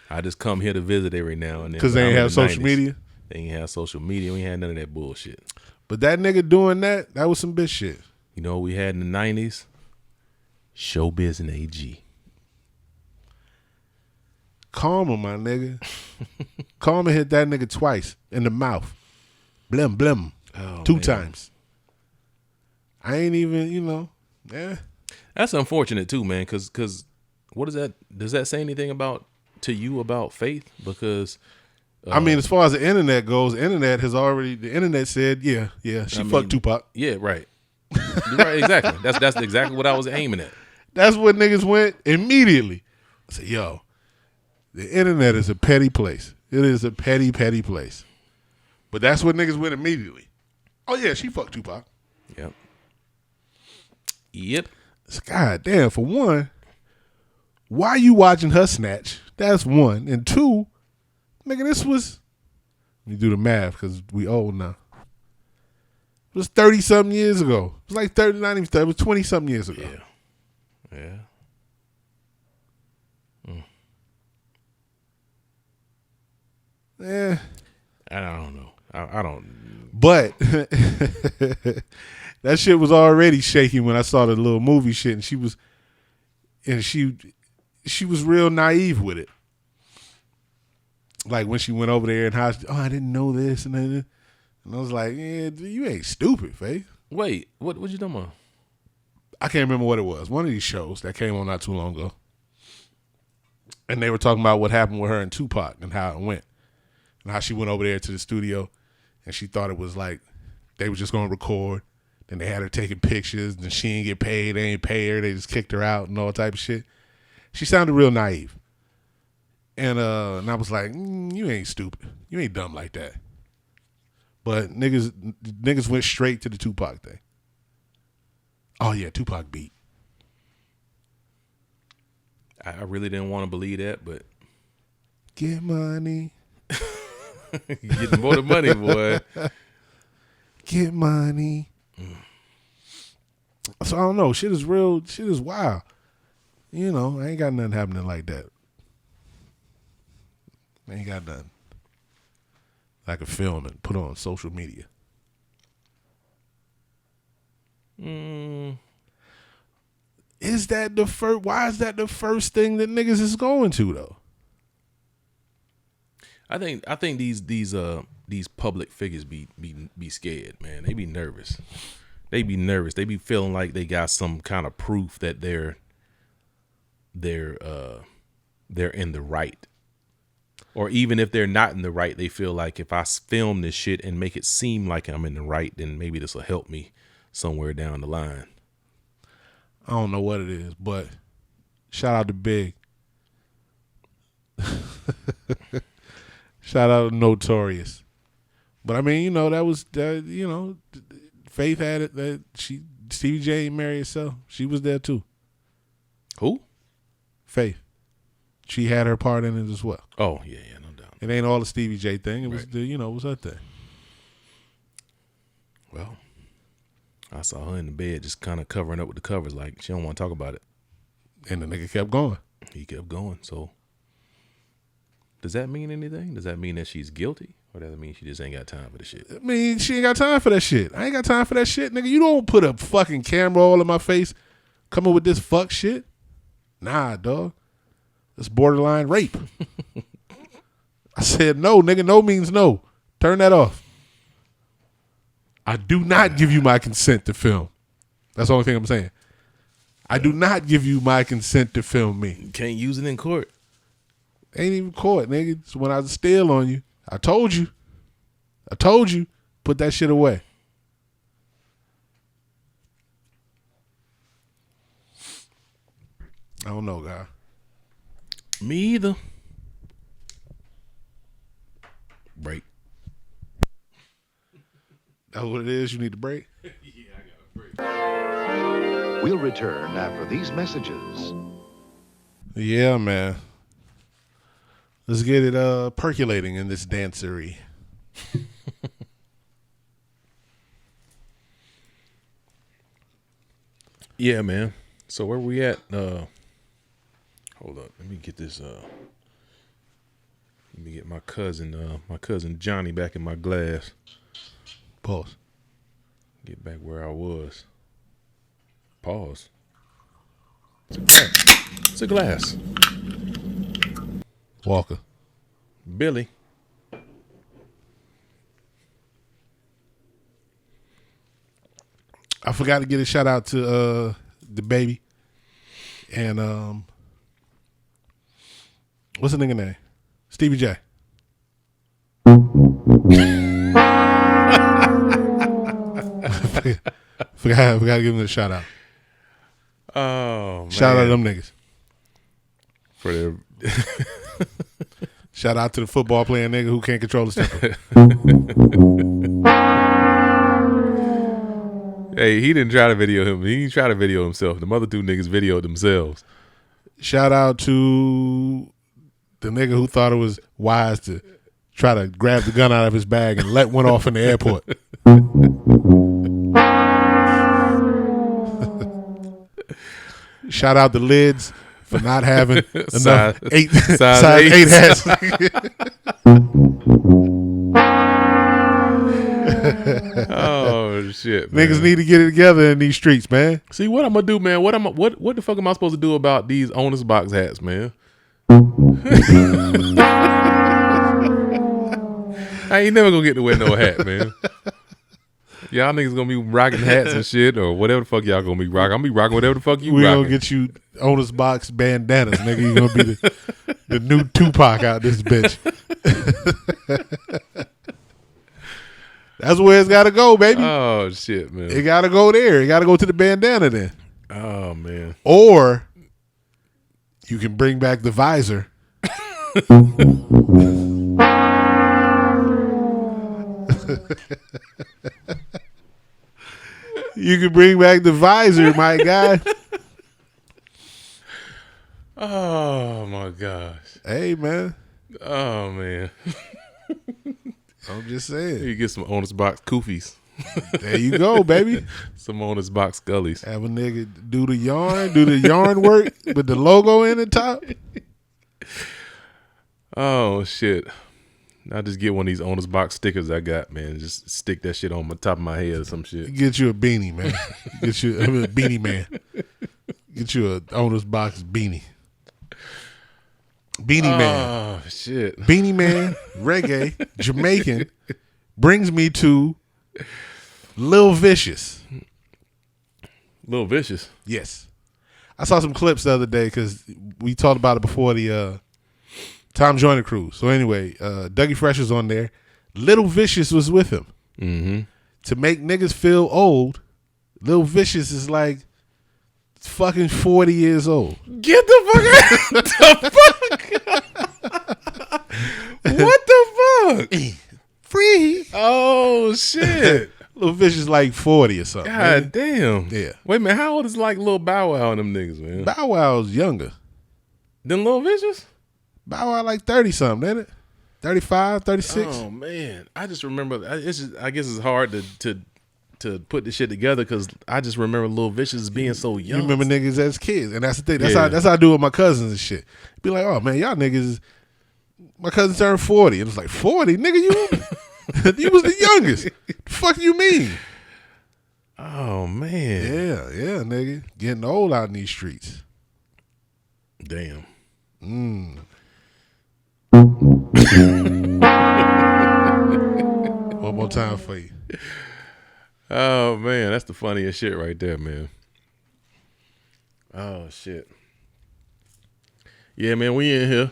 I just come here to visit every now and then. Because they ain't have social media? They ain't have social media. We ain't had none of that bullshit. But that nigga doing that was some bitch shit. You know what we had in the 90s? Showbiz and AG. Karma, my nigga. Karma hit that nigga twice in the mouth. Blim, blim. Oh, 2 man. times. I ain't even, yeah. That's unfortunate too, man, because what is that? Does that say anything to you about Faith? Because I mean, as far as the internet goes, the internet said, yeah, she fucked Tupac. Yeah, right. Right, exactly. That's exactly what I was aiming at. That's what niggas went immediately. I said, yo, the internet is a petty place. It is a petty, petty place. But that's what niggas went immediately. Oh yeah, she fucked Tupac. Yep. God damn, for one, why you watching her snatch? That's one. And two, nigga, this was, let me do the math because we old now. It was 30-something years ago. It was like 30, not even 30, it was 20-something years ago. Yeah. Yeah. I don't know. I don't. But that shit was already shaky when I saw the little movie shit, and she was real naive with it. Like when she went over there and how, I didn't know this and then, and I was like, yeah, you ain't stupid, Faith. Wait, what you talking about? I can't remember what it was. One of these shows that came on not too long ago, and they were talking about what happened with her and Tupac and how it went, and how she went over there to the studio, and she thought it was like they were just going to record. Then they had her taking pictures, and she didn't get paid. They ain't pay her. They just kicked her out and all type of shit. She sounded real naive. And I was like, you ain't stupid. You ain't dumb like that. But niggas went straight to the Tupac thing. Oh, yeah, Tupac beat. I really didn't want to believe that, but. Get money. You getting more than money, boy. Get money. So I don't know. Shit is real. Shit is wild. I ain't got nothing happening like that. I ain't got nothing I could film and put on social media. Is that the first? Why is that the first thing that niggas is going to though? I think these public figures be scared, man. They be nervous. They be feeling like they got some kind of proof that they're in the right. Or even if they're not in the right, they feel like if I film this shit and make it seem like I'm in the right, then maybe this will help me somewhere down the line. I don't know what it is, but shout out to Big. Shout out to Notorious. But I mean, Faith had it that Stevie J ain't married herself. She was there too. Who? Faith. She had her part in it as well. Oh, yeah, no doubt. It ain't all the Stevie J thing. It was right. it was her thing. Well, I saw her in the bed just kind of covering up with the covers like she don't want to talk about it. And the nigga kept going. He kept going. So does that mean anything? Does that mean that she's guilty? Or does it mean she just ain't got time for the shit? I mean, she ain't got time for that shit. I ain't got time for that shit, nigga. You don't put a fucking camera all in my face coming with this fuck shit. Nah, dog. It's borderline rape. I said no, nigga. No means no. Turn that off. I do not give you my consent to film. That's the only thing I'm saying. I do not give you my consent to film me. You can't use it in court. Ain't even court, nigga. It's when I was still on you. I told you. Put that shit away. I don't know, guy. Me either. Break. That's what it is? You need to break? Yeah, I got a break. We'll return after these messages. Yeah, man. Let's get it percolating in this dancery. Yeah, man. So where we at? Hold up. Let me get this. Let me get my cousin Johnny back in my glass. Pause. Get back where I was. Pause. It's a glass. Walker. Billy. I forgot to get a shout out to the baby. And what's the nigga name? Stevie J. forgot to give him a shout out. Oh, man. Shout out to them niggas. For their Shout out to the football playing nigga who can't control his temper. Hey, he didn't try to video him. He didn't try to video himself. The other two niggas videoed themselves. Shout out to the nigga who thought it was wise to try to grab the gun out of his bag and let one off in the airport. Shout out the lids for not having enough Size 8 hats. Oh shit, man. Niggas need to get it together in these streets, man. See what I'm gonna do, man? What the fuck am I supposed to do about these Onus Box hats, man? I ain't never gonna get to wear no hat, man. Y'all niggas gonna be rocking hats and shit or whatever the fuck y'all gonna be rocking. I'm gonna be rocking whatever the fuck you We rocking. gonna get you Onus Box bandanas, nigga. You gonna be the new Tupac out this bitch. That's where it's gotta go, baby. Oh shit, man. It gotta go there. It gotta go to the bandana then. Oh man. Or you can bring back the visor. You can bring back the visor, my guy. Oh my gosh. Hey, man. Oh man. I'm just saying. You get some Onus Box koofies. There you go, baby. Some Onus Box gullies. Have a nigga do the yarn work with the logo in the top. Oh shit. I'll just get one of these Onus Box stickers I got, man. Just stick that shit on the top of my head or some shit. Get you a beanie, man. Get you a beanie man. Get you a Onus Box beanie. Beanie Man. Oh shit. Beanie Man, reggae, Jamaican, brings me to Lil Vicious. Little Vicious. Yes. I saw some clips the other day because we talked about it before the Tom Joyner cruise. So anyway, Dougie Fresh was on there. Little Vicious was with him. Mm-hmm. To make niggas feel old, Lil Vicious is like fucking 40 years old. Get the fuck out. What the fuck? Free. Oh shit. Lil Vicious like 40 or something. God damn. Yeah. Wait a minute, how old is like Lil Bow Wow and them niggas, man? Bow Wow's younger. Then Lil Vicious? Bow Wow like 30 something, ain't it? 35, 36. Oh man. I just remember I guess it's hard to to put this shit together because I just remember Lil Vicious being so young. You remember niggas as kids, and that's the thing. Yeah. That's how I do with my cousins and shit. Be like, oh man, y'all niggas. My cousin turned 40, and it's like 40, nigga. You was the youngest. The fuck you mean? Oh man. Yeah, nigga, getting old out in these streets. Damn. One more time for you. Oh man, that's the funniest shit right there, man. Oh shit. Yeah, man, we in here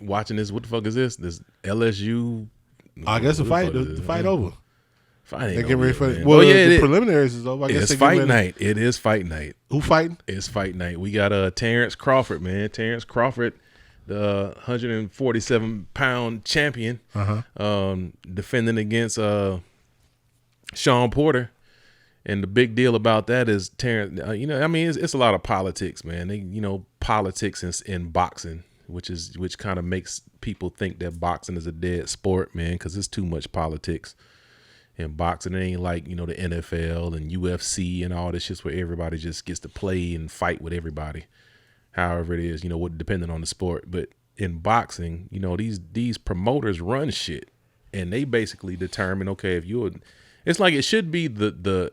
watching this. What the fuck is this? This LSU. I guess the fight over. Fight ain't They get ready for man. it. Well, yeah, the preliminaries is over. I guess it's they get fight ready. night. It is fight night. Who fighting? It's fight night. We got Terrence Crawford, man. Terrence Crawford, the 147-pound champion, defending against Sean Porter. And the big deal about that is Terrence. It's a lot of politics, man. Politics in boxing, which kind of makes people think that boxing is a dead sport, man, because it's too much politics. In boxing, it ain't like, the NFL and UFC and all this shit where everybody just gets to play and fight with everybody, however it is, depending on the sport. But in boxing, these promoters run shit, and they basically determine, okay, it's like it should be the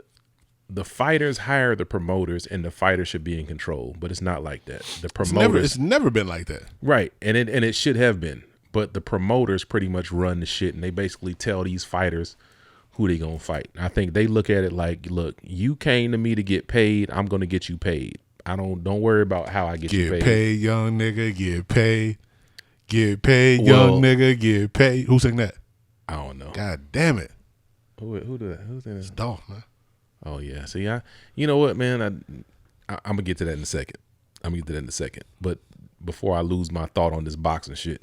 fighters hire the promoters and the fighters should be in control, but it's not like that. The promoters, it's never been like that, right? And it should have been, but the promoters pretty much run the shit, and they basically tell these fighters who they gonna fight. I think they look at it like, look, you came to me to get paid. I'm gonna get you paid. Don't worry about how I get you paid. Get paid, young nigga. Get paid. Get paid, young nigga. Get paid. Who sang that? I don't know. God damn it. Who did that? Who's that? It's Dolph, man. Oh yeah. See, you know what, man? I'm gonna get to that in a second. But before I lose my thought on this boxing shit,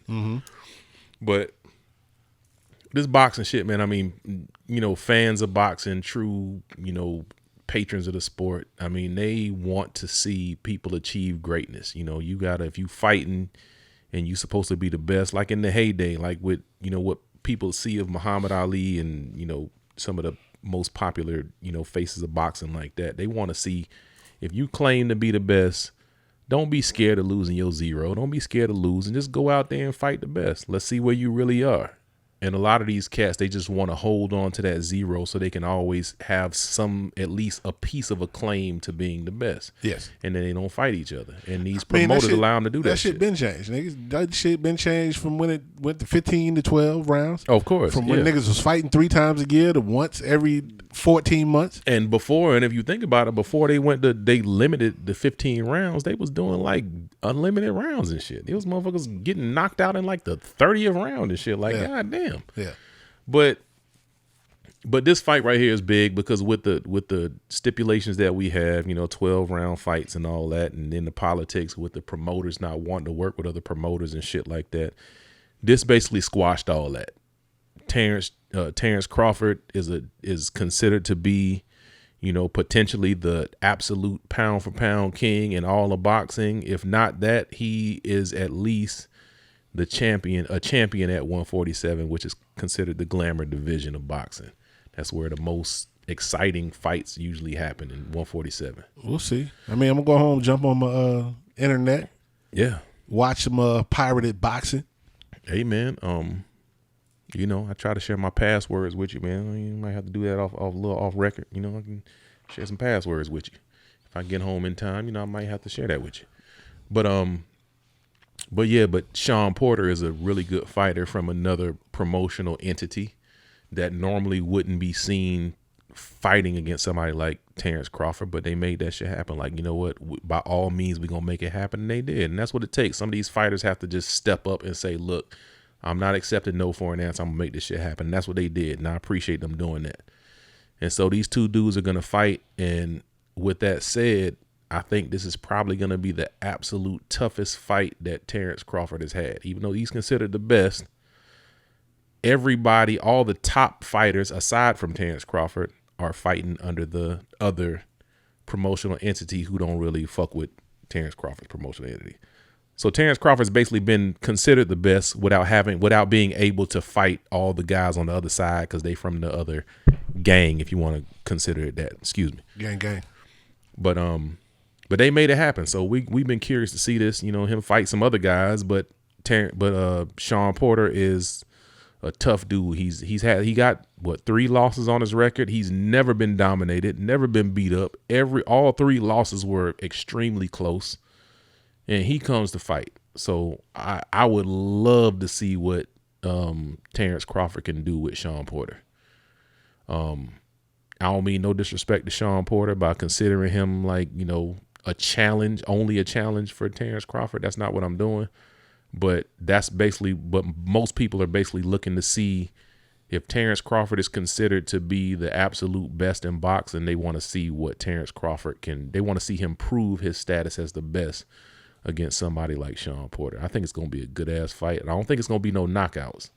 but this boxing shit, man. I mean, fans of boxing, true, patrons of the sport. I mean, they want to see people achieve greatness. You gotta, if you fighting and you supposed to be the best, like in the heyday, like with, what people see of Muhammad Ali and, some of the most popular, faces of boxing like that. They want to see, if you claim to be the best, don't be scared of losing your zero. Don't be scared of losing. Just go out there and fight the best. Let's see where you really are. And a lot of these cats, they just want to hold on to that zero so they can always have at least a piece of a claim to being the best. Yes. And then they don't fight each other. And these promoters allow them to do that shit. That shit been changed, niggas. That shit been changed from when it went to 15 to 12 rounds. Oh, of course. From when niggas was fighting 3 times a year to once every 14 months. And if you think about it, before they limited the 15 rounds, they was doing like unlimited rounds and shit. Those motherfuckers getting knocked out in like the 30th round and shit. Like, goddamn. Yeah. But this fight right here is big because with the stipulations that we have, 12 round fights and all that, and then the politics with the promoters not wanting to work with other promoters and shit like that, this basically squashed all that. Terrence Crawford is considered to be, potentially the absolute pound for pound king in all of boxing. If not that, he is at least a champion at 147, which is considered the glamour division of boxing. That's where the most exciting fights usually happen, in 147. We'll see. I mean, I'm gonna go home, jump on my internet, watch some pirated boxing. Hey man, I try to share my passwords with you, man. You might have to do that off record. I can share some passwords with you if I get home in time. I might have to share that with you. But Sean Porter is a really good fighter from another promotional entity that normally wouldn't be seen fighting against somebody like Terrence Crawford, but they made that shit happen. Like, you know what? By all means, we're going to make it happen. And they did. And that's what it takes. Some of these fighters have to just step up and say, look, I'm not accepting no for an answer. I'm going to make this shit happen. And that's what they did. And I appreciate them doing that. And so these two dudes are going to fight. And with that said, I think this is probably going to be the absolute toughest fight that Terrence Crawford has had. Even though he's considered the best, everybody, all the top fighters aside from Terrence Crawford are fighting under the other promotional entity who don't really fuck with Terrence Crawford's promotional entity. So Terrence Crawford's basically been considered the best without being able to fight all the guys on the other side because they from the other gang, if you want to consider it that. Excuse me. Gang. But they made it happen. So we've been curious to see this. You know, him fight some other guys, but Sean Porter is a tough dude. He got 3 losses on his record. He's never been dominated, never been beat up. All 3 losses were extremely close, and he comes to fight. So I would love to see what Terrence Crawford can do with Sean Porter. I don't mean no disrespect to Sean Porter by considering him like, you know, only a challenge for Terrence Crawford. That's not what I'm doing. But most people are basically looking to see if Terrence Crawford is considered to be the absolute best in boxing. They want to see what Terrence Crawford they want to see him prove his status as the best against somebody like Sean Porter. I think it's going to be a good ass fight. And I don't think it's going to be no knockouts.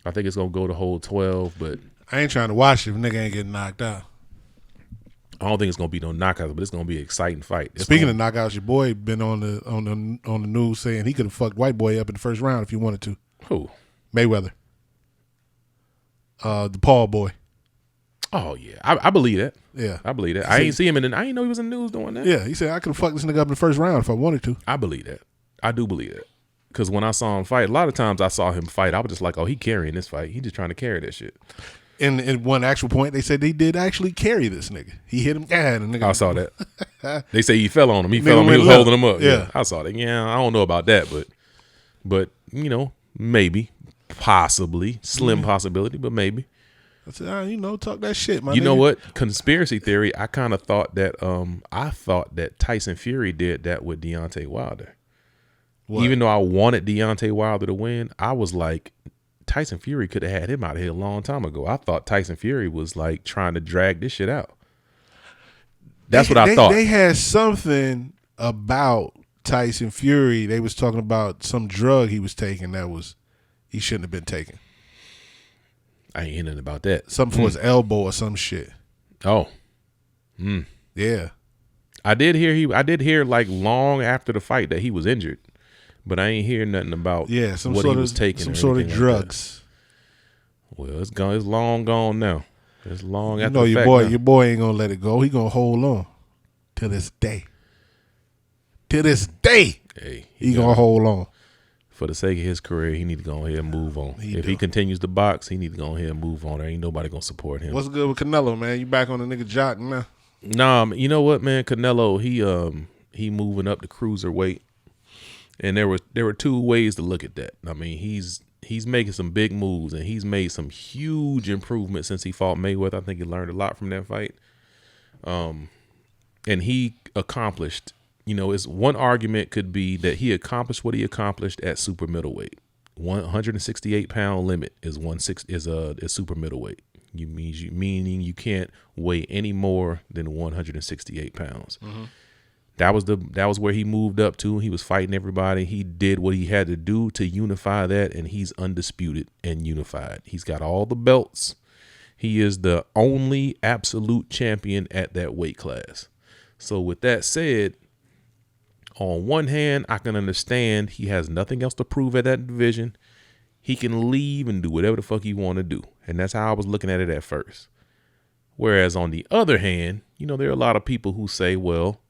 I think it's going to go the whole 12, but I ain't trying to watch it if nigga ain't getting knocked out. I don't think it's gonna be no knockouts, but it's gonna be an exciting fight. Speaking of knockouts, your boy been on the news saying he could have fucked White Boy up in the first round if he wanted to. Who? Mayweather. The Paul boy. Oh yeah, I believe that. Yeah, I believe that. I ain't see him I ain't know he was in the news doing that. Yeah, he said I could have fucked this nigga up in the first round if I wanted to. I believe that. I do believe that. Because when I saw him fight, a lot of times I saw him fight, I was just like, oh, he carrying this fight. He just trying to carry that shit. In one actual point, they said they did actually carry this nigga. He hit him. God, the nigga. I saw that. They say he fell on him. He fell on him. He was holding him up. Yeah, I saw that. Yeah, I don't know about that, but you know, maybe, possibly, slim possibility, but maybe. I said, you know, talk that shit, my You nigga. know what? Conspiracy theory. I kind of thought that Tyson Fury did that with Deontay Wilder. What? Even though I wanted Deontay Wilder to win, I was like, Tyson Fury could have had him out of here a long time ago. I thought Tyson Fury was like trying to drag this shit out. That's what I thought. They had something about Tyson Fury. They was talking about some drug he was taking he shouldn't have been taking. I ain't hearing nothing about that. Something for his elbow or some shit. Oh. Yeah. I did hear like long after the fight that he was injured. But I ain't hear nothing about what he was taking. Some sort of drugs. Like well, it's gone. It's long gone now. It's long after. You know your boy ain't gonna let it go. He gonna hold on to this day. To this day, he gonna hold on. For the sake of his career, he need to go ahead and move on. If he continues to box, he need to go ahead and move on. There ain't nobody gonna support him. What's good with Canelo, man? You back on the nigga jock now? Nah, you know what, man? Canelo, he moving up the cruiserweight. And there were 2 ways to look at that. I mean, he's making some big moves, and he's made some huge improvements since he fought Mayweather. I think he learned a lot from that fight. And he accomplished, you know, one argument could be that he accomplished what he accomplished at super middleweight. 168-pound limit is super middleweight. Meaning you can't weigh any more than 168 pounds. Mm-hmm. That was where he moved up to. He was fighting everybody. He did what he had to do to unify that, and he's undisputed and unified. He's got all the belts. He is the only absolute champion at that weight class. So with that said, on one hand, I can understand he has nothing else to prove at that division. He can leave and do whatever the fuck he want to do. And that's how I was looking at it at first. Whereas on the other hand, you know, there are a lot of people who say, well,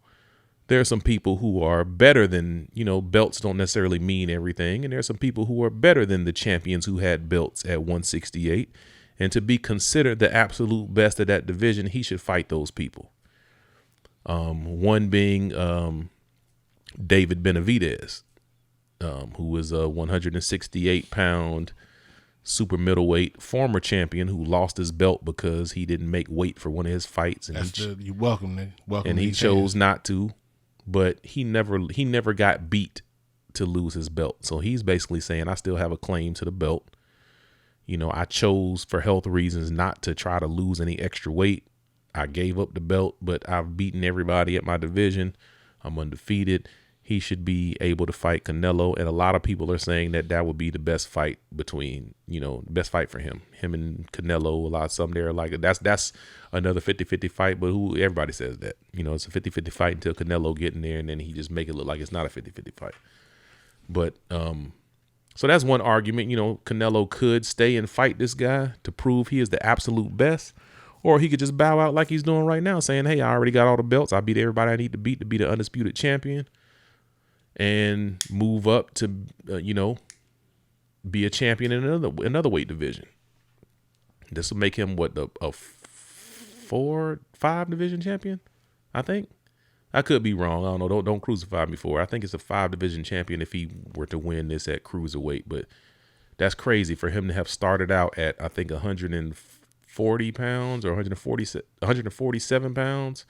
there are some people who are better than, you know, belts don't necessarily mean everything. And there are some people who are better than the champions who had belts at 168. And to be considered the absolute best of that division, he should fight those people. One being David Benavidez, who was a 168-pound super middleweight former champion who lost his belt because he didn't make weight for one of his fights. And you're welcome, nigga. Welcome. And he chose not to. But he never got beat to lose his belt. So he's basically saying, I still have a claim to the belt. You know, I chose for health reasons not to try to lose any extra weight. I gave up the belt, but I've beaten everybody at my division. I'm undefeated. He should be able to fight Canelo. And a lot of people are saying that would be the best fight best fight for him. Him and Canelo, some there are like, that's another 50-50 fight, but everybody says that. You know, it's a 50-50 fight until Canelo get in there, and then he just make it look like it's not a 50-50 fight. But So that's one argument. Canelo could stay and fight this guy to prove he is the absolute best, or he could just bow out like he's doing right now, saying, hey, I already got all the belts. I beat everybody I need to be the undisputed champion, and move up to, be a champion in another weight division. This will make him a 4-5 division champion, I think. I could be wrong. I don't know. Don't crucify me for it. I think it's a 5 division champion if he were to win this at cruiserweight. But that's crazy for him to have started out at, I think, 140 pounds or 147 pounds,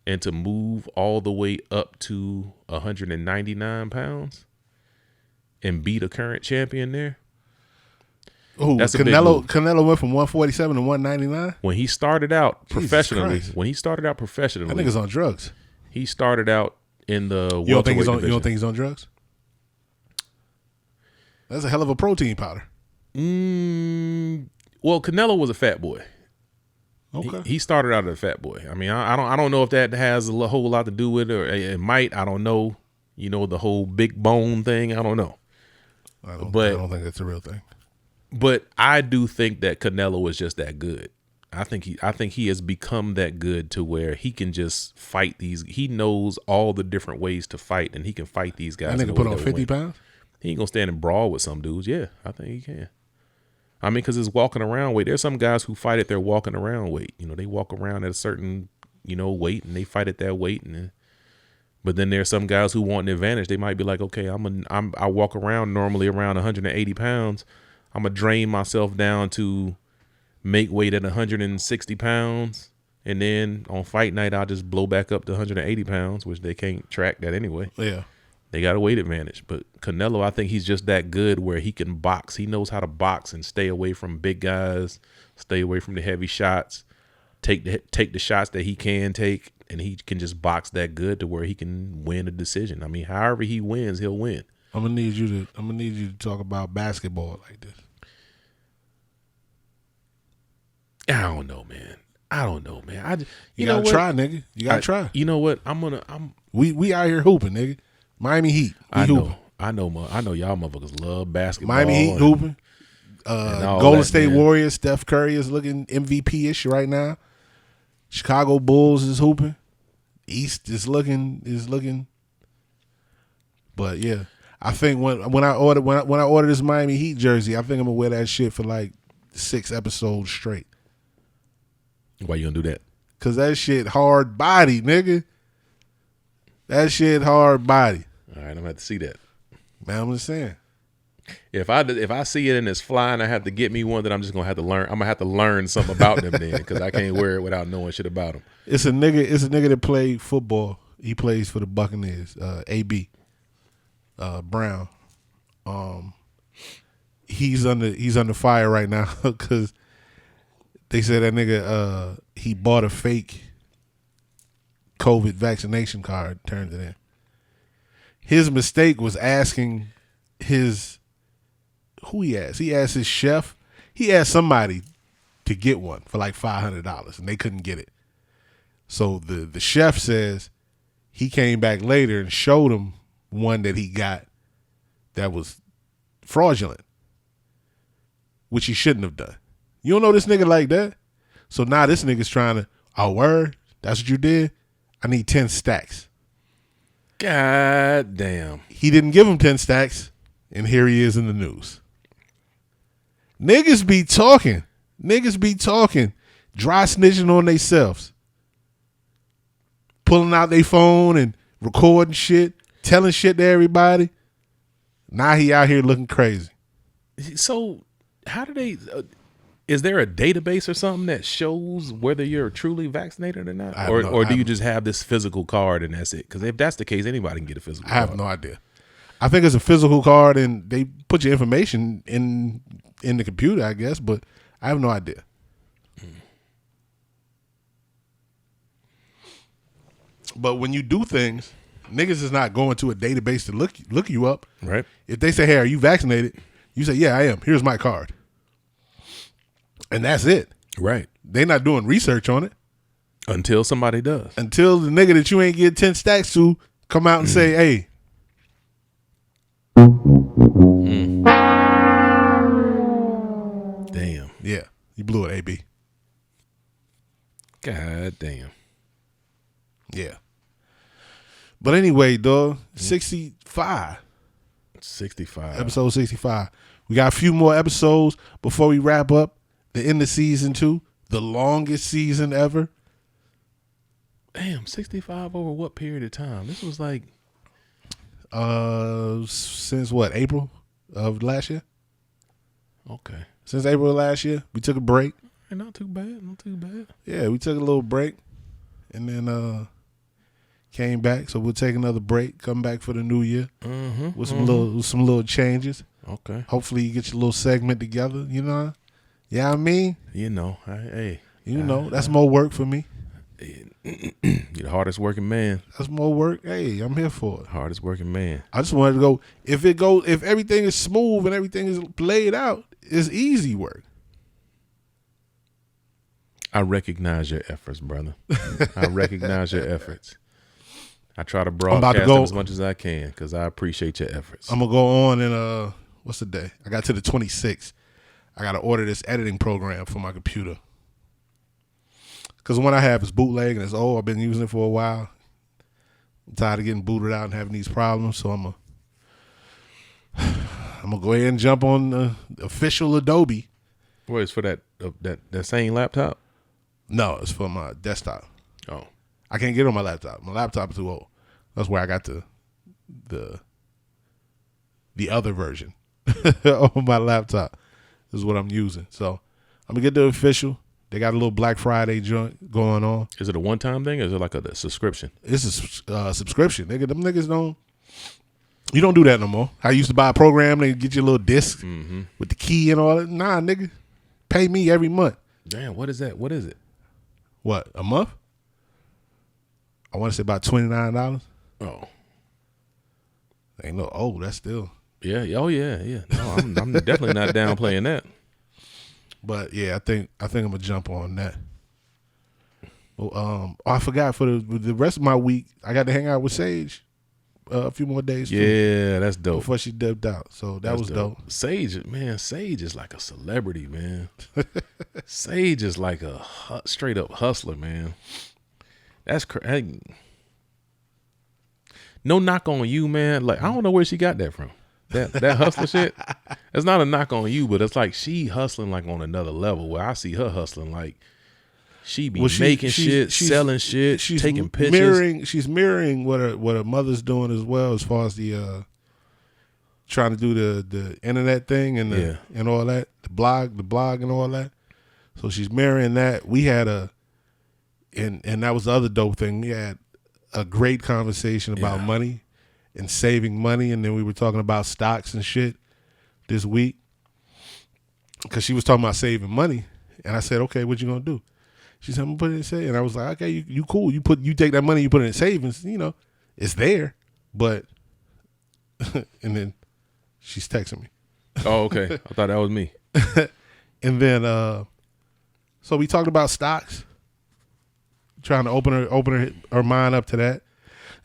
and to move all the way up to 199 pounds and beat a current champion there. Oh, Canelo went from 147 to 199 when he started out professionally. Christ. When he started out professionally, that nigga's on drugs. He started out in the You don't think he's on drugs? That's a hell of a protein powder. Well, Canelo was a fat boy. Okay. He started out as a fat boy. I mean, I don't know if that has a whole lot to do with it, or it might. I don't know. The whole big bone thing. I don't know. I don't think it's a real thing. But I do think that Canelo is just that good. I think he has become that good to where he can just fight these. He knows all the different ways to fight, and he can fight these guys. That nigga put on 50 pounds? He ain't gonna stand and brawl with some dudes. Yeah, I think he can. I mean, because it's walking around weight. There's some guys who fight at their walking around weight. They walk around at a certain, weight, and they fight at that weight. But then there's some guys who want an advantage. They might be like, okay, I walk around normally around 180 pounds. I'm gonna drain myself down to make weight at 160 pounds, and then on fight night I'll just blow back up to 180 pounds, which they can't track that anyway. Yeah, they got a weight advantage. But Canelo, I think he's just that good where he can box. He knows how to box and stay away from big guys, stay away from the heavy shots, take the shots that he can take, and he can just box that good to where he can win a decision. I mean, however he wins, he'll win. I'm gonna need you to talk about basketball like this. I don't know, man. You gotta try, nigga. You gotta try. You know what? We out here hooping, nigga. Miami Heat. I know y'all motherfuckers love basketball. Miami Heat hooping. Golden State Warriors. Steph Curry is looking MVP-ish right now. Chicago Bulls is hooping. East is looking. But yeah, I think when I order this Miami Heat jersey, I think I'm gonna wear that shit for like 6 episodes straight. Why you gonna do that? Cause that shit hard body, nigga. That shit hard body. All right, I'm gonna have to see that. Man, I'm just saying. If I see it and it's flying, I have to get me one that I'm just gonna have to learn. I'm gonna have to learn something about them then, because I can't wear it without knowing shit about them. It's a nigga that played football. He plays for the Buccaneers. AB Brown. He's under fire right now because they said that nigga he bought a fake COVID vaccination card, turned it in. His mistake was asking who he asked. He asked his chef. He asked somebody to get one for like $500, and they couldn't get it. So the chef says he came back later and showed him one that he got that was fraudulent, which he shouldn't have done. You don't know this nigga like that? So now this nigga's trying to, oh, word? That's what you did? I need 10 stacks. God damn. He didn't give him 10 stacks, and here he is in the news. Niggas be talking. Dry snitching on themselves. Pulling out their phone and recording shit, telling shit to everybody. Now he out here looking crazy. So how do they... is there a database or something that shows whether you're truly vaccinated or not? Or do you just have this physical card and that's it? Because if that's the case, anybody can get a physical card. I have no idea. I think it's a physical card and they put your information in the computer, I guess, but I have no idea. But when you do things, niggas is not going to a database to look you up. Right. If they say, hey, are you vaccinated? You say, yeah, I am. Here's my card. And that's it. Right. They not doing research on it. Until somebody does. Until the nigga that you ain't get 10 stacks to come out and say, hey. Yeah, you blew it, AB. God damn. Yeah. But anyway, dog, 65. 65. Episode 65. We got a few more episodes before we wrap up the end of season 2, the longest season ever. Damn, 65 over what period of time? This was like Since what, April of last year? okay. Since April of last year, we took a break. Hey, not too bad, not too bad. Yeah, we took a little break and then came back. So we'll take another break, come back for the new year with some little changes. Okay. Hopefully you get your little segment together, you know? Yeah, I mean, You know, hey, that's more work for me. you're the hardest working man. That's more work. Hey, I'm here for it. Hardest working man. I just wanted to go. If everything is smooth and everything is laid out, it's easy work. I recognize your efforts, brother. I recognize your efforts. I try to broadcast them as much as I can because I appreciate your efforts. I'm gonna go on and what's the day? I got to the 26th. I gotta order this editing program for my computer because the one I have is bootleg and it's old. I've been using it for a while. I'm tired of getting booted out and having these problems, so I'm gonna go ahead and jump on the official Adobe. What is for that same laptop? No, it's for my desktop. Oh, I can't get it on my laptop. My laptop is too old. That's where I got the other version on my laptop. This is what I'm using. So I'm gonna get the official. They got a little Black Friday joint going on. is it a one-time thing or is it like a subscription? It's a subscription. Them niggas don't. You don't do that no more. I used to buy a program. They get you a little disc with the key and all that. Nah, nigga, pay me every month. Damn, what is that? What is it? What, a month? I want to say about $29. Oh, Ain't no. Oh, that's still. yeah. Oh, yeah. No, I'm definitely not downplaying that. But yeah, I think I'm gonna jump on that. Well, I forgot for the rest of my week, I got to hang out with Sage a few more days. Yeah, that's dope. Before she dipped out, so that was dope. Sage is like a celebrity, man. Sage is like a straight up hustler, man. That's crazy. No knock on you, man. Like I don't know where she got that from. That hustler shit. It's not a knock on you, but it's like she hustling like on another level. Where I see her hustling like she be making shit, selling shit, taking pictures. She's mirroring what her mother's doing as well, as far as the trying to do the internet thing and and all that, the blog and all that. So she's mirroring that. We had and that was the other dope thing. We had a great conversation about money and saving money, and then we were talking about stocks and shit this week because she was talking about saving money, and I said, "Okay, what you gonna do?" She said, "I'm gonna put it in savings." And I was like, "Okay, you cool. You take that money, you put it in savings. You know, it's there, but." And then she's texting me. Oh, okay. I thought that was me. And then, so we talked about stocks, trying to open her mind up to that.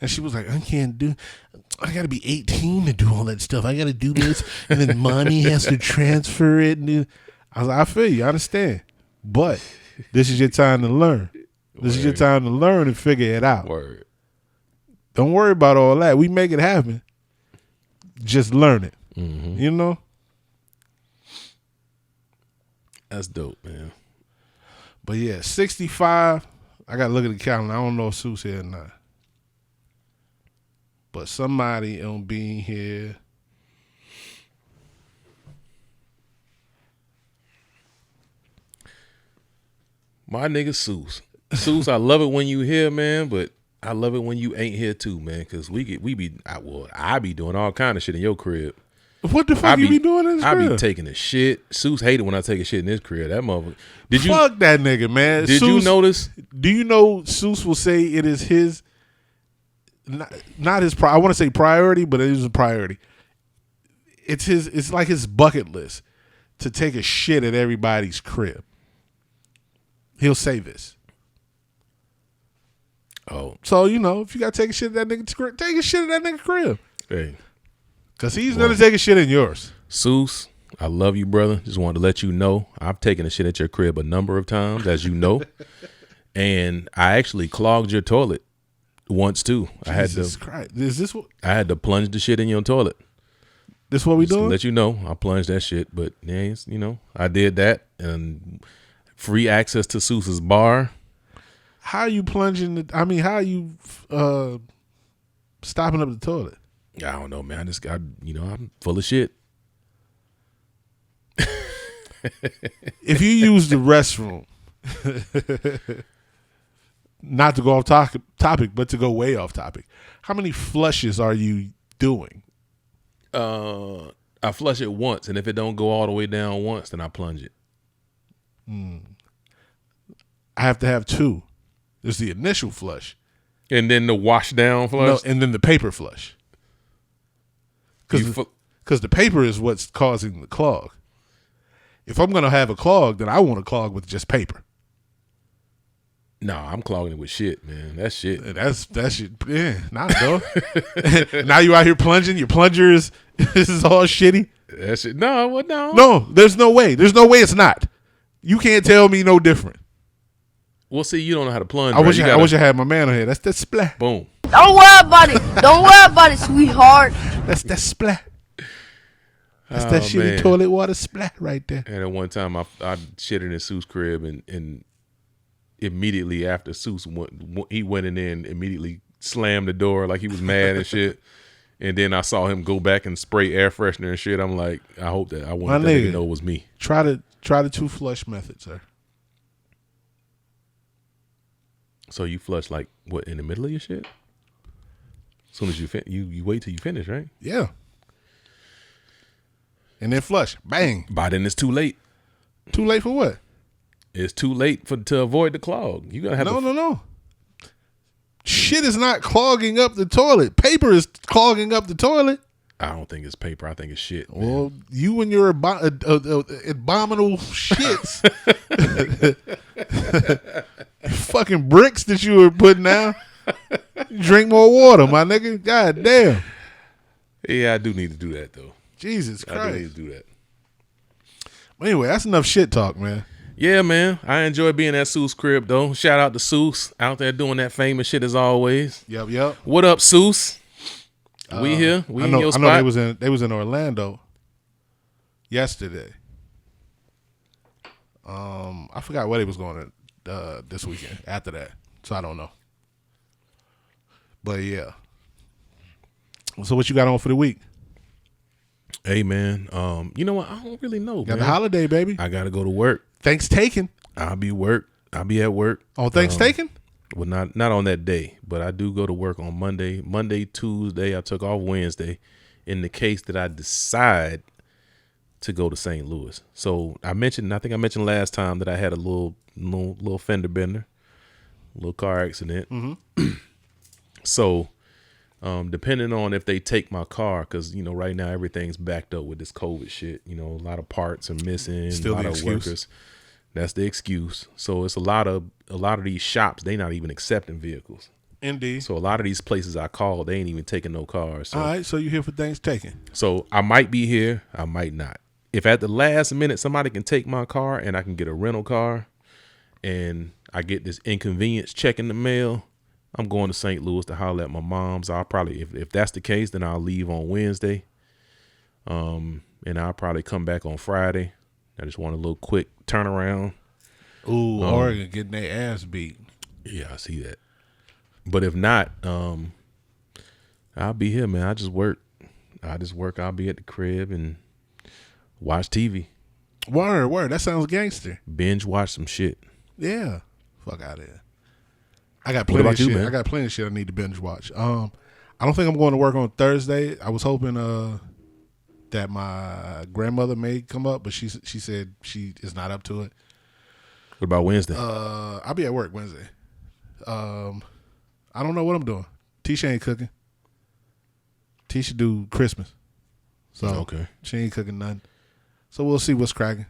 And she was like, I got to be 18 to do all that stuff. I got to do this. And then mommy has to transfer it. And I was like, I feel you. I understand. But this is your time to learn. This is your time to learn and figure it out. Word. Don't worry about all that. We make it happen. Just learn it. Mm-hmm. You know? That's dope, man. But yeah, 65. I got to look at the calendar. I don't know if Sue's here or not. But somebody on being here. My nigga Seuss. Seuss, I love it when you here, man, but I love it when you ain't here too, man, because I be doing all kind of shit in your crib. What the fuck you be doing in his crib? I be taking a shit. Seuss hated when I take a shit in his crib. That motherfucker. Fuck that nigga, man. Did you notice? Do you know Seuss will say it is his, not his, I want to say priority, but it is a priority. It's like his bucket list to take a shit at everybody's crib. He'll say this. Oh. So, you know, if you got to take a shit at that nigga's crib, take a shit at that nigga's crib. Hey. Because he's going to take a shit in yours. Seuss, I love you, brother. Just wanted to let you know I've taken a shit at your crib a number of times, as you know. And I actually clogged your toilet once too. Jesus Christ. Is this what? I had to plunge the shit in your toilet. This what we Just to doing? let you know, I plunged that shit. But yeah, I did that, and free access to Seuss's bar. How are you plunging? How are you stopping up the toilet? I don't know, man. I just got, I'm full of shit. If you use the restroom, not to go off topic, but to go way off topic, how many flushes are you doing? I flush it once, and if it don't go all the way down once, then I plunge it. I have to have two. There's the initial flush. And then the wash down flush? No, and then the paper flush. Because the paper is what's causing the clog. If I'm going to have a clog, then I want a clog with just paper. No, I'm clogging it with shit, man. That's shit. That's shit. Yeah, not though. Now you out here plunging. Your plunger is this is all shitty. That shit. No, what? No. No, there's no way. There's no way it's not. You can't tell me no different. Well, see, you don't know how to plunge. I wish I had my man on here. That's that splat. Boom. Don't worry about it. Don't worry about it, sweetheart. That's that splat. That's that shitty toilet water splat right there. And at one time, I shitted in Seuss' crib, and immediately after Seuss he went in there and immediately slammed the door like he was mad and shit. And then I saw him go back and spray air freshener and shit. I'm like, I want that nigga to know it was me. Try the two flush method, sir. So you flush like what, in the middle of your shit? As soon as you wait till you finish, right? Yeah. And then flush. Bang. By then it's too late. Too late for what? It's too late to avoid the clog. You gotta have No. Shit is not clogging up the toilet. Paper is clogging up the toilet. I don't think it's paper. I think it's shit. Man. Well, you and your abominable shits. Fucking bricks that you were putting down. Drink more water, my nigga. God damn. Yeah, I do need to do that though. Jesus Christ. I do need to do that. Anyway, that's enough shit talk, man. Yeah, man. I enjoy being at Seuss' crib though. Shout out to Seuss out there doing that famous shit as always. Yep. What up, Seuss? We here. We in your spot. I know they was in Orlando yesterday. I forgot where they was going this weekend after that. So I don't know. But yeah. So what you got on for the week? Hey man, you know what? I don't really know. Got the holiday, baby. I gotta go to work. Thanks taken. I'll be at work. Oh, thanks taken? Well, not on that day, but I do go to work on Monday, Tuesday. I took off Wednesday in the case that I decide to go to St. Louis. So I think I mentioned last time that I had a little fender bender, a little car accident. Mm-hmm. So depending on if they take my car, because right now everything's backed up with this COVID shit. A lot of parts are missing, Still a lot the of excuse. workers. That's the excuse. So it's a lot of these shops, they not even accepting vehicles. Indeed. So a lot of these places I call, they ain't even taking no cars. So, all right, so you here for things taken. So I might be here, I might not. If at the last minute somebody can take my car and I can get a rental car and I get this inconvenience check in the mail, I'm going to St. Louis to holler at my mom's. I'll probably, if that's the case, then I'll leave on Wednesday. And I'll probably come back on Friday. I just want a little quick turnaround. Ooh, Oregon getting their ass beat. Yeah, I see that. But if not, I'll be here, man. I just work. I'll be at the crib and watch TV. Word. That sounds gangster. Binge watch some shit. Yeah. Fuck out of here. I got plenty of shit. Man? I got plenty of shit I need to binge watch. I don't think I'm going to work on Thursday. I was hoping that my grandmother may come up, but she said she is not up to it. What about Wednesday? I'll be at work Wednesday. I don't know what I'm doing. Tisha ain't cooking. Tisha do Christmas. So okay. She ain't cooking nothing. So we'll see what's cracking.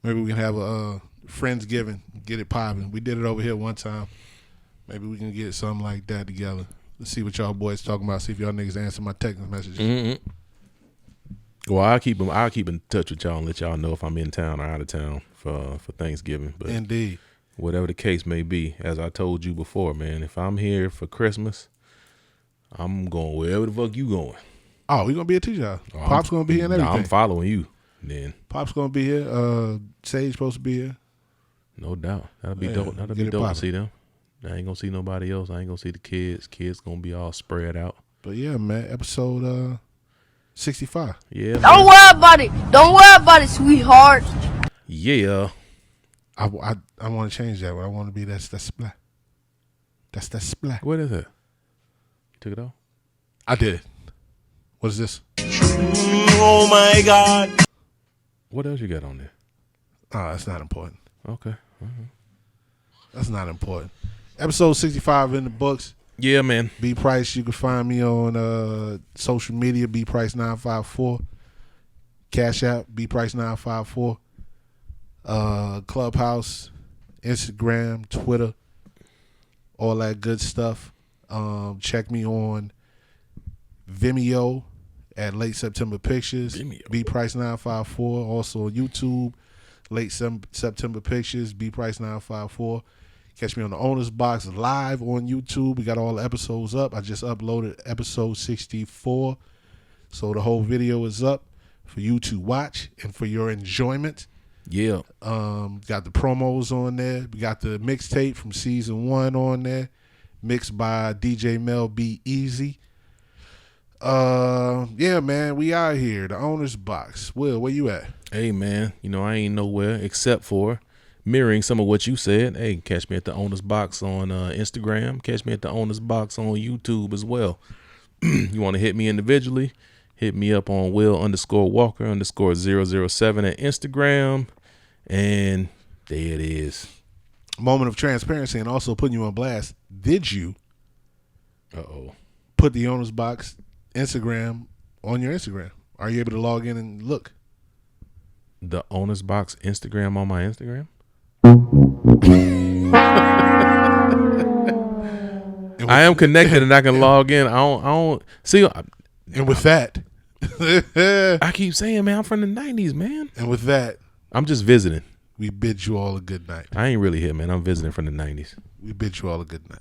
Maybe we can have a Friendsgiving, get it popping. We did it over here one time. Maybe we can get something like that together. Let's see what y'all boys talking about. See if y'all niggas answer my text messages. Mm-hmm. Well, I'll keep in touch with y'all and let y'all know if I'm in town or out of town for Thanksgiving. But Indeed. whatever the case may be, as I told you before, man, if I'm here for Christmas, I'm going wherever the fuck you going. Oh, we gonna be at y'all. Pop's gonna be here and everything. I'm following you. Then Pop's gonna be here. Sage supposed to be here. no doubt, that'll be dope. That'll be dope to see them. I ain't gonna see nobody else. I ain't gonna see the kids. Kids gonna be all spread out. But yeah, man, episode 65. Yeah. Don't worry about it. Don't worry about it, sweetheart. Yeah. I want to change that. I want to be that's splat. That's that splat. What is it? You took it off? I did. What is this? Oh my God. What else you got on there? Oh, that's not important. Okay. That's not important. Episode 65 in the books. Yeah, man. B Price, you can find me on social media, B Price 954. Cash App, B Price 954. Clubhouse, Instagram, Twitter, all that good stuff. Check me on Vimeo at Late September Pictures. Vimeo. B Price 954. Also on YouTube, Late September Pictures, B Price 954. Catch me on the Owner's Box live on YouTube. We got all the episodes up. I just uploaded episode 64. So the whole video is up for you to watch and for your enjoyment. Yeah. Got the promos on there. We got the mixtape from season 1 on there. Mixed by DJ Mel B Easy. Yeah, man, we out here. The Owner's Box. Will, where you at? Hey, man. You know, I ain't nowhere except for mirroring some of what you said. Hey, catch me at the Owner's Box on Instagram. Catch me at the Owner's Box on YouTube as well. You want to hit me individually? Hit me up on Will_Walker_007 at Instagram. And there it is. Moment of transparency and also putting you on blast. Did you Uh-oh. put the Owner's Box Instagram on your Instagram? Are you able to log in and look? The Owner's Box Instagram on my Instagram? I am connected and I can log in. I don't see. And with that, I keep saying, man, I'm from the 90s, man. and with that, I'm just visiting. we bid you all a good night. I ain't really here, man. I'm visiting from the 90s. We bid you all a good night.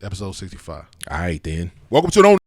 Episode 65. All right, then. Welcome to the